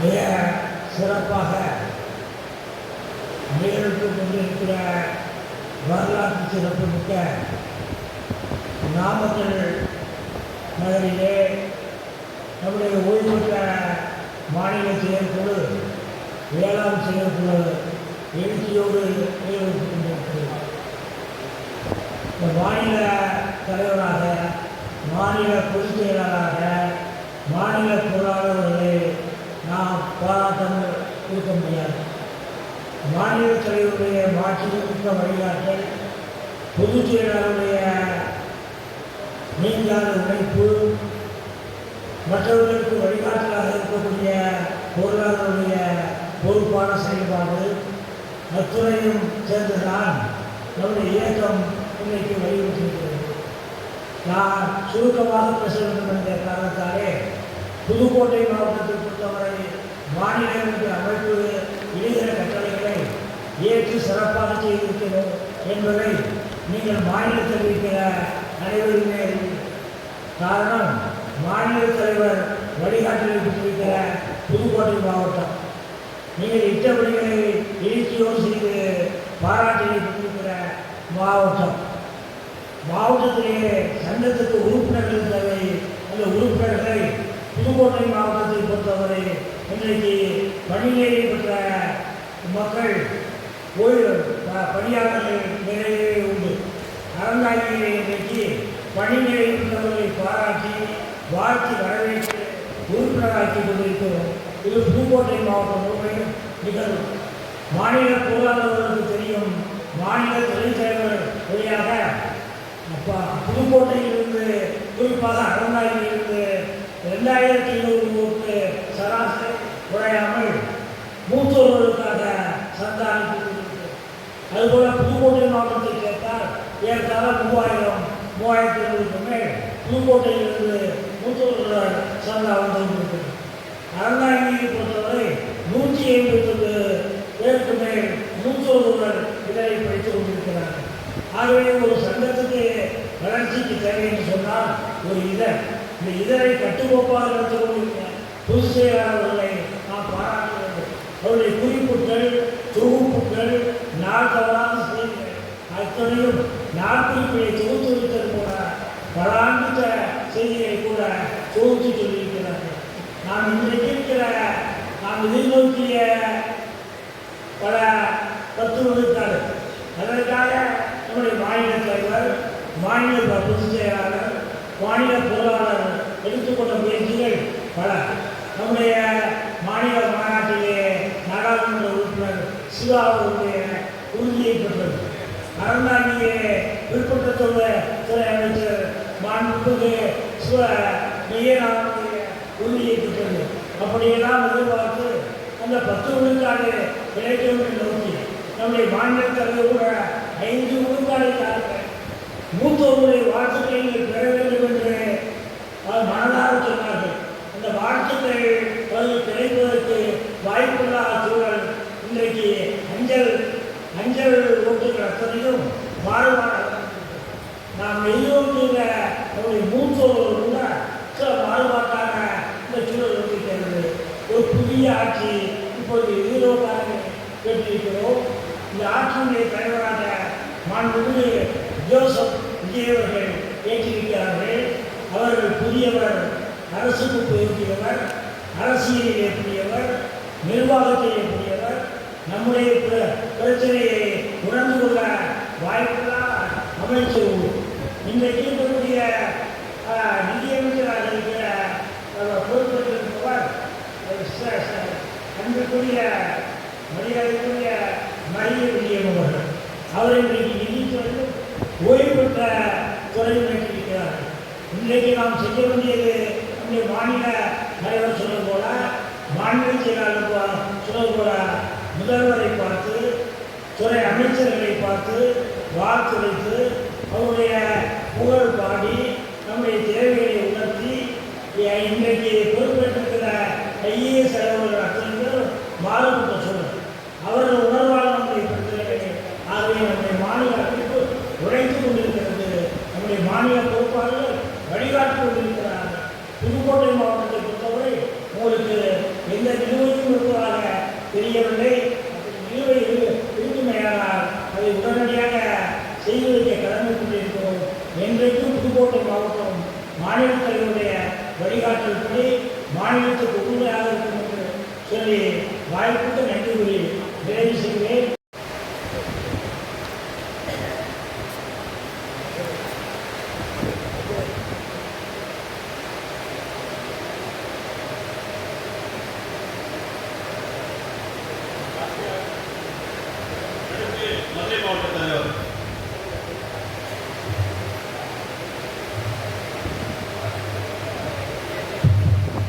Speaker 4: மிக சிறப்பாக நிகழ்த்து கொண்டிருக்கிற வரலாற்று சிறப்புமிக்க நாமக்கல் நகரிலே நம்முடைய ஓய்வு பெற்ற மாநில செயற்குழு வேளாண் செயற்குழு எழுச்சியோடு நிகழ்த்து கொண்டிருக்கிறது. இந்த மாநில தலைவராக, மாநில பொதுச் செயலாளராக, மாநில பொருளாளர்களை நாம் பாராட்டாமல் இருக்க முடியாது. மாநில தலைவருடைய மாற்றிமிக்க வழிகாட்டல், பொதுச் செயலாளருடைய நீங்காத உழைப்பு, மற்றவர்களுக்கு வழிகாட்டலாக இருக்கக்கூடிய பொருளாளருடைய பொறுப்பான செயல்பாடு அத்துறையும் சேர்ந்துதான் நம்முடைய இயக்கம் இன்னைக்கு வலியுறுத்தியிருக்கிறது. நான் சுருக்கமாக பேச வேண்டும் என்ற காரணத்தாலே புதுக்கோட்டை மாவட்டத்தை பொறுத்தவரை மாநில அமைப்பு இளைஞர கட்டளைகளை ஏற்று சிறப்பாக செய்திருக்கிறோம் என்பதை நீங்கள் மாநிலத்தில் இருக்கிற அனைவருமே காரணம், மாநில தலைவர் வழிகாட்டலை பெற்றிருக்கிற புதுக்கோட்டை மாவட்டம். நீங்கள் இட்டபடிகளை எழுச்சியோடு செய்து பாராட்டினை பெற்றிருக்கிற மாவட்டம். மாவட்டத்திலேயே சங்கத்துக்கு உறுப்பினர்கள் தேவை. அந்த உறுப்பினர்களை புதுக்கோட்டை மாவட்டத்தை பொறுத்தவரை இன்றைக்கு பணியிலே பெற்ற மக்கள் பணியாளர்கள் நிறையவே உண்டு. அறங்காய்களை இன்றைக்கு பணி நிலையவர்களை பாராட்டி வாழ்த்து வரவேற்று உறுப்பினராக்கி கொண்டிருக்கிறோம். இது புதுக்கோட்டை மாவட்டம் முழுமையும் நிகழும். மாநில பொருளாளர்களுக்கு தெரியும், மாநில துணைத் தலைவர் வழியாக புதுக்கோட்டையிலிருந்து குறிப்பாக அறங்காயிலிருந்து 2500 ஓட்டு சராசரி குறையாமல் மூத்தோர்களுக்காக சந்தா அனுப்பியிருக்கிறது. அதுபோல் புதுக்கோட்டை மாவட்டத்தை கேட்டால் ஏற்கால 3000-3500 மேல் புதுக்கோட்டையிலிருந்து மூத்தோர்கள் சந்தா வந்து கொண்டிருக்கிறது. அறங்காயிலியை பொறுத்தவரை 159 பேருக்கு மேல் மூத்தோர்கள் இதழை படித்துக் கொண்டிருக்கிறார்கள். ஆகவே ஒரு சங்கத்துக்கு வளர்ச்சிக்கு தேவை என்று சொன்னால் ஒரு இதழ். இந்த இதழை கட்டுக்கோப்பாக நடத்திக் கொண்டிருக்கிற பொதுச் செயலாளர்களை நாம் பாராட்ட வேண்டும். அவருடைய குறிப்புகள், தொகுப்புகள், நாள் தவறாத செய்திகள் அத்தனையும் நாட்குறிப்பை தொகுத்து வைத்தது கூட பல ஆண்டு செய்திகளை கூட தொகுத்து சொல்லியிருக்கிறார்கள். நாம் இன்றைக்கு இருக்கிற நாம் எதிர்நோக்கிய பல 10 விழுக்காடு அதற்காக நம்முடைய மாநில தலைவர், மாநில பொதுச் செயலாளர், மாநில பொருளாளர் எடுத்துக்கொண்ட முயற்சிகள் பல. நம்முடைய மாநில மாநாட்டிலே நாடாளுமன்ற உறுப்பினர் சிவா அவருடைய உறுதியை பெற்றது. அறந்தாங்கியே பிற்படுத்தத்துறை துறை அமைச்சர் மாண்புமிகு சிவ மெய்யனாருடைய உறுதியை பெற்றது. அப்படியெல்லாம் எதிர்பார்த்து அந்த 10 விழுக்காடு கிடைக்கும் என்று நோக்கி நம்முடைய மாநில தலைவர் கூட 5 விழுக்காடுக்காரர்கள் மூத்தோருடைய வாழ்த்துக்களை நீங்கள் பெற வேண்டும் என்று மனதார சொன்னார்கள். அந்த வாழ்த்துக்கள் அவர்கள் கிடைப்பதற்கு வாய்ப்பில்லாத சூழல் இன்றைக்கு அஞ்சல் ஓட்டுகள் அத்தனையும் மாறுபாடு. நாம் எல்லோரும் நம்முடைய மூத்தோர் கூட சில மாறுபாட்டான இந்த சூழல் இருக்கிறது. ஒரு புதிய ஆட்சி இப்பொழுது ஈரோப்பாக பெற்றிருக்கிறோம். இந்த ஆட்சியினுடைய தலைவராக மாண்புமிகு ஜோசப் விஜய் அவர்கள் ஏற்றிருக்கிறார்கள். அவர்கள் புதியவர், அரசுக்கு புதியவர், அரசியலிலே புதியவர், நிர்வாகத்திலே புதியவர். நம்முடைய பிரச்சனையை உணர்ந்து கொள்ள வாய்ப்புதான் அமைச்சர். இன்றைக்கு இருக்கக்கூடிய நிதியமைச்சராக இருக்கிற பொறுப்பேற்றிருப்பவர் அன்புக்குரிய மரியாதைக்குரிய மரிய விஜயம் அவர்கள். அவர் இன்றைக்கு நிதித்துறையில் ஓய்வு பெற்ற துறையில் வைத்திருக்கிறார்கள். இன்றைக்கு நாம் செய்ய வேண்டியது நம்முடைய மாநில தலைவர் சொன்னது போல, மாநில செயலாளர் சொன்னது போல, முதல்வரை பார்த்து, துறை அமைச்சர்களை பார்த்து வாழ்த்துரைத்து அவருடைய புகழ் பாடி நம்முடைய தேவைகளை உணர்த்தி இன்றைக்கு பொறுப்பேற்றிருக்கிற ஐஏஎஸ் தலைவர்கள் அத்தனை மாறுபட்ட சூழல் அவர்கள் உணர்வால் நம்முடைய பிரச்சனைகளை ஆகவே நம்முடைய மாநில அமைப்பு உழைத்து கொண்டிருக்கிறது. நம்முடைய மாநில பொறுப்பாளர்கள் வழிகாட்டி கொண்டிருக்கிறார்கள். புதுக்கோட்டை மாவட்டத்தை பொறுத்தவரை உங்களுக்கு எந்த நிலுவையும் இருப்பதாக தெரியவில்லை. நிலுவை இருக்குமையானால் அதை உடனடியாக செய்து வைக்க கடமைப்பட்டிருக்கிறோம். என்றைக்கும் புதுக்கோட்டை மாவட்டம் மாநில தலைவருடைய வழிகாட்டல்படி மாநிலத்துக்கு உறுதியாக இருக்கும் என்று சொல்லி வாய்ப்புக்கு நன்றி கூறி நிறைவு செய்கிறேன்.
Speaker 1: மதுரை மாவட்ட தலைவர்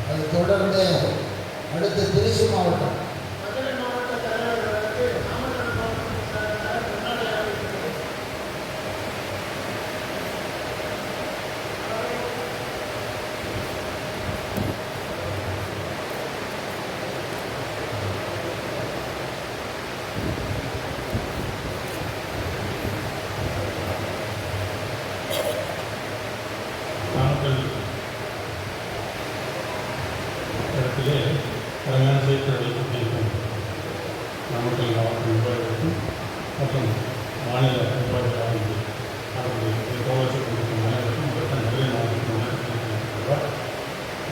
Speaker 8: அதை தொடர்ந்து அடுத்து திருச்சி மாவட்டம்.
Speaker 9: நாமக்கல் இடத்திலே தலைமையான செய்தித்துறை இருக்கும் நாமக்கல் மாவட்ட நிர்வாகிகளுக்கும் மற்றும் மாநில நிர்வாகிகளாக அவர்கள் கோவாட்சி கொடுக்கும் அனைவருக்கும் முதற்க மதுரை மாவட்டத்தில்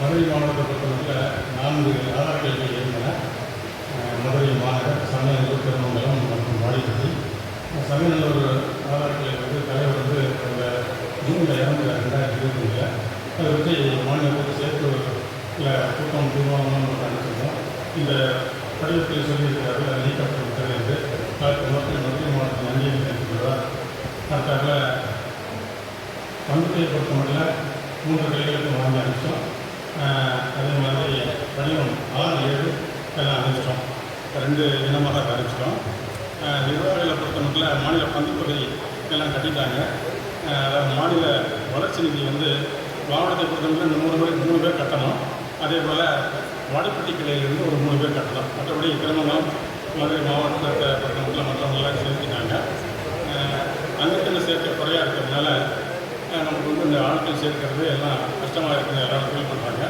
Speaker 9: மதுரை மாவட்டத்தை பொறுத்தவரையில் 4 ஆதார் கிளைகள் இருந்தன. மதுரை மாநகர், சமயநல்லூர், திருமங்கலம் மற்றும் வாடிப்பட்டி. சமயநல்லூர் ஆதார் கிளை தலைவர் அந்த ஜூனில் இறந்துட்டார் 2021. அதை வச்சு மாநிலத்துக்கு சேர்த்து கூட்டம் தீர்மானம் அனுப்பிச்சிருந்தோம். இந்த படிவத்தில் சொல்லியிருக்கிறார்கள் அதை நீக்கப்பட்டு என்று மக்கள் மதுரை மாவட்டத்தில் நன்றியை தெரிவித்துள்ளார். அதற்காக பங்குத்தை பொறுத்த மட்டும் 3 கிளைகளுக்கும் வாங்கி அனுப்பிச்சோம். அதே மாதிரி படிவம் 6, 7 எல்லாம் அனுப்பிச்சிட்டோம். 2 இனமாக அனுப்பிச்சிட்டோம். நிர்வாகிகளை பொறுத்த மட்டும் மாநில பங்குத்தொகை எல்லாம் கட்டிட்டாங்க. அதாவது மாநில வளர்ச்சி நிதி மாவட்டத்தை பொறுத்தவரை 3 பேர் கட்டணும். அதே போல் வாடிப்பட்டி கிளையிலிருந்து ஒரு 3 பேர் கட்டணும். மற்றபடி திருமணம் மதுரை மாவட்டத்தை பொறுத்தவரை மற்றவங்களாம் சேர்த்துட்டாங்க. அங்கத்தில் சேர்க்க குறையாக இருக்கிறதுனால நமக்கு இந்த ஆட்கள் சேர்க்கிறது எல்லாம் கஷ்டமாக இருக்குது. எல்லாரும் ஃபீல் பண்ணுறாங்க.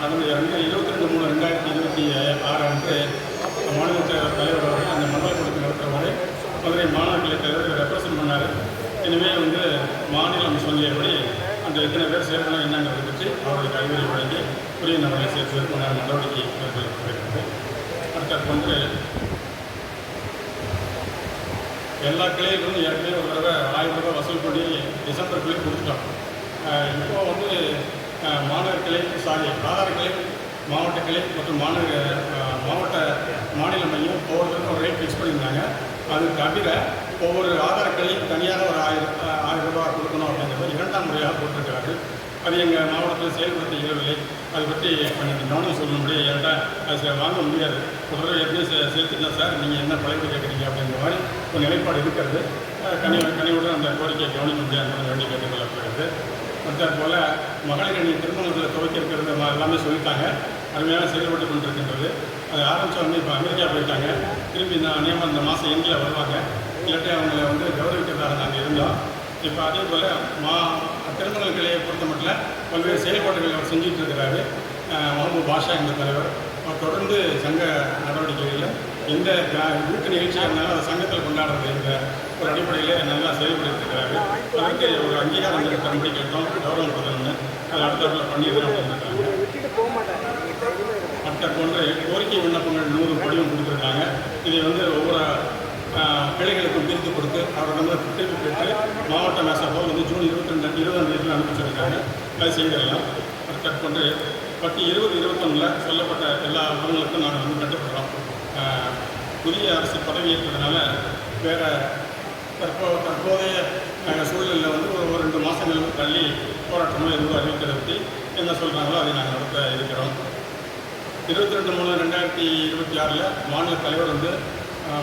Speaker 9: கடந்த 22/3/2026 அன்று மாநில தலைவர் அவர்கள் அந்த மண்டல கூட்டத்தில் நடத்துகிற வரை மதுரை மாநகர கிளை தலைவர் ரெப்ரசன்ட் பண்ணார். எனவே மாநிலம் சொல்லியபடி அந்த எத்தனை பேர் சேர்க்கணும் என்னங்கிறத பற்றி அவர்களுக்கு அறிவுரை வழங்கி புதிய நபரை சேர்ப்பதற்கான நடவடிக்கை மேற்கொள்ளப்பட்டிருக்கிறது. அடுத்த எல்லா கிளையிலும் ஏற்கனவே ஒரு தடவை 1000 ரூபாய் வசூல் பண்ணி டிசம்பருக்குள்ளே கொடுத்துட்டோம். இப்போ மாநகர கிளை ஆதார கிளை, மாவட்ட கிளை மற்றும் மாநில மையம் ஒவ்வொருத்தருக்கும் ஒரு ரேட் ஃபிக்ஸ் பண்ணியிருந்தாங்க. அது தவிர ஒவ்வொரு ஆதார கிளையும் தனியாக ஒரு 1000 ரூபாய் கொடுக்கணும் அப்படிங்கிற மாதிரி 2ஆம் முறையாக போட்டிருக்கிறார்கள். அது எங்கள் மாவட்டத்தில் செயல்படுத்த இயலவில்லை. அதை பற்றி கொஞ்சம் கவனம் சொல்லணும்படி என்கிட்ட அது வாங்க முடியாது. தொடர்ந்து எப்படி செலுத்திக்கலாம் சார், நீங்கள் என்ன பழைப்பு கேட்குறீங்க அப்படிங்கிற மாதிரி ஒரு நிலைப்பாடு இருக்கிறது. கனிவுடன் அந்த கோரிக்கையை கவனிக்க முடியாது வேண்டி கேட்டுக்கொள்ளப்படுகிறது. மற்றது போல் மகளிர் அணி திருமணத்தில் துவக்கி இருக்கிறது எல்லாமே சொல்லிட்டாங்க. அருமையாக செயல்பட்டு கொண்டிருக்கின்றது. அதை ஆரம்பித்தவங்க இப்போ அமெரிக்கா போயிட்டாங்க. திரும்பி நியமனம் இந்த மாதம் எண்டில் வருவாங்க. இல்லாட்டி அவங்களை வந்து கௌரவிக்கிறதாக நாங்கள் இருந்தோம். இப்போ அதே போல் திருமண கிளையை பொறுத்த மட்டும் பல்வேறு செயல்பாடுகளை அவர் செஞ்சுட்டு இருக்கிறாரு. முகமது பாஷா என்ற தலைவர் அவர் தொடர்ந்து சங்க நடவடிக்கைகளில் எந்த வீட்டு நிகழ்ச்சியாக இருந்தாலும் அதை சங்கத்தில் கொண்டாடுறது என்ற ஒரு அடிப்படையில் நல்லா செயல்படுத்திருக்கிறாரு. அதற்கு ஒரு அங்கீகாரம் தரும்படி கேட்டோம், கௌரவம் கொடுக்கணும்னு அதை அடுத்த பண்ணிடுறோம் அப்படின்னு மற்ற போன்ற கோரிக்கை விண்ணப்பங்கள் 100 படிவம் கொடுத்துருக்காங்க. இதை வந்து ஒவ்வொரு கிளைகளுக்கும் பிரித்து கொடுத்து அவரிடம் திருப்பி பெற்று மாவட்ட மேசப்போ வந்து ஜூன் 20ஆம் தேதியில் அனுப்பிச்சிருக்காங்க. அது செய்திடலாம். கட் கொண்டு 10/20/21 சொல்லப்பட்ட எல்லா விவரங்களுக்கும் நாங்கள் வந்து கட்டுப்படுறோம். புதிய அரசு பதவியேற்றதுனால வேறு தற்போதைய சூழ்நிலையில் வந்து ஒரு 2 மாதங்களுக்கு தள்ளி போராட்டமோ எதுவும் அறிவிக்கிறத பற்றி என்ன சொல்கிறாங்களோ அதை நாங்கள் நடத்த இருக்கிறோம். 22/3/2026 மாநில தலைவர் வந்து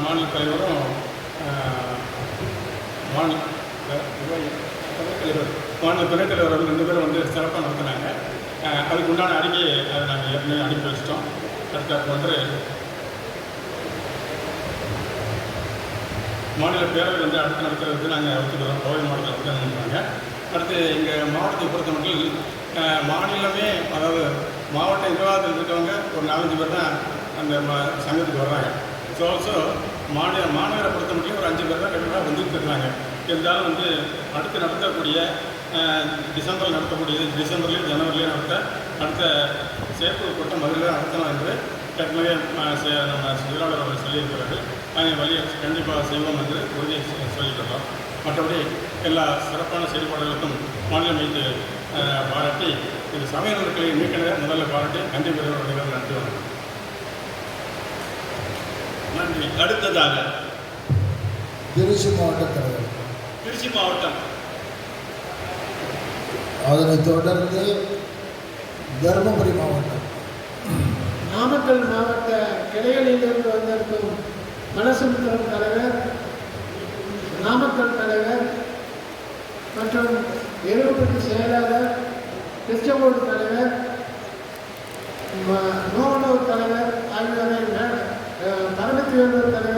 Speaker 9: மாநில தலைவரும் மாநில துணைத் தலைவர் வந்து 2 பேரும் வந்து சிறப்பாக நடத்தினாங்க. அதுக்கு உண்டான அறிக்கையை அதை நாங்கள் ஏற்கனவே அனுப்பி வச்சிட்டோம். அடுத்த ஒன்று மாநில பேரவை வந்து அடுத்து நடத்துறதுக்கு நாங்கள் ஒத்துக்கிறோம். கோவை மாவட்டத்தில் வந்து நினைக்கிறாங்க. அடுத்து எங்கள் மாவட்டத்தை பொறுத்த மட்டும் மாநிலமே, அதாவது மாவட்ட நிர்வாகத்தில் இருக்கவங்க ஒரு 4-5 பேர் தான் அந்த சங்கத்துக்கு வர்றாங்க. ஸோ ஆல்சோ மாநகரை பொறுத்த மட்டும் ஒரு 5 பேர் தான் ரெகுலராக வந்துட்டு இருக்கிறாங்க. இருந்தாலும் வந்து அடுத்து நடத்தக்கூடிய டிசம்பரில் நடத்தக்கூடியது, டிசம்பர்லேயும் ஜனவரிலேயும் அடுத்த செயற்குழு கூட்டம் மதுரையில் நடத்தணும் என்று ஏற்கனவே நம்ம செயலாளர் அவர்கள் சொல்லியிருக்கிறார்கள். நாங்கள் வழியை கண்டிப்பாக செய்வோம் என்று உறுதியை சொல்லிக்கிறோம். மற்றபடி எல்லா சிறப்பான செயல்பாடுகளுக்கும் மாநில மீது பாராட்டி இது சமயநூல்களை நீக்கினதை முதல்ல பாராட்டி நன்றி பெறுவர்கள். நன்றி வணக்கம்.
Speaker 1: நன்றி. அடுத்ததாக
Speaker 8: திருச்சி மாவட்ட தலைவர்.
Speaker 1: திருச்சி மாவட்டம்.
Speaker 8: அதனைத் தொடர்ந்து தருமபுரி மாவட்டம்.
Speaker 5: நாமக்கல் மாவட்ட கிளைகளிலிருந்து வந்திருக்கும் மனசுமித்திரம் தலைவர், நாமக்கல் தலைவர் மற்றும் எருவப்பட்டி செயலாளர், திருச்செங்கோடு தலைவர், நோவனூர் தலைவர் ஆகியோரை பரமத்தி வேலூர் தலைவர்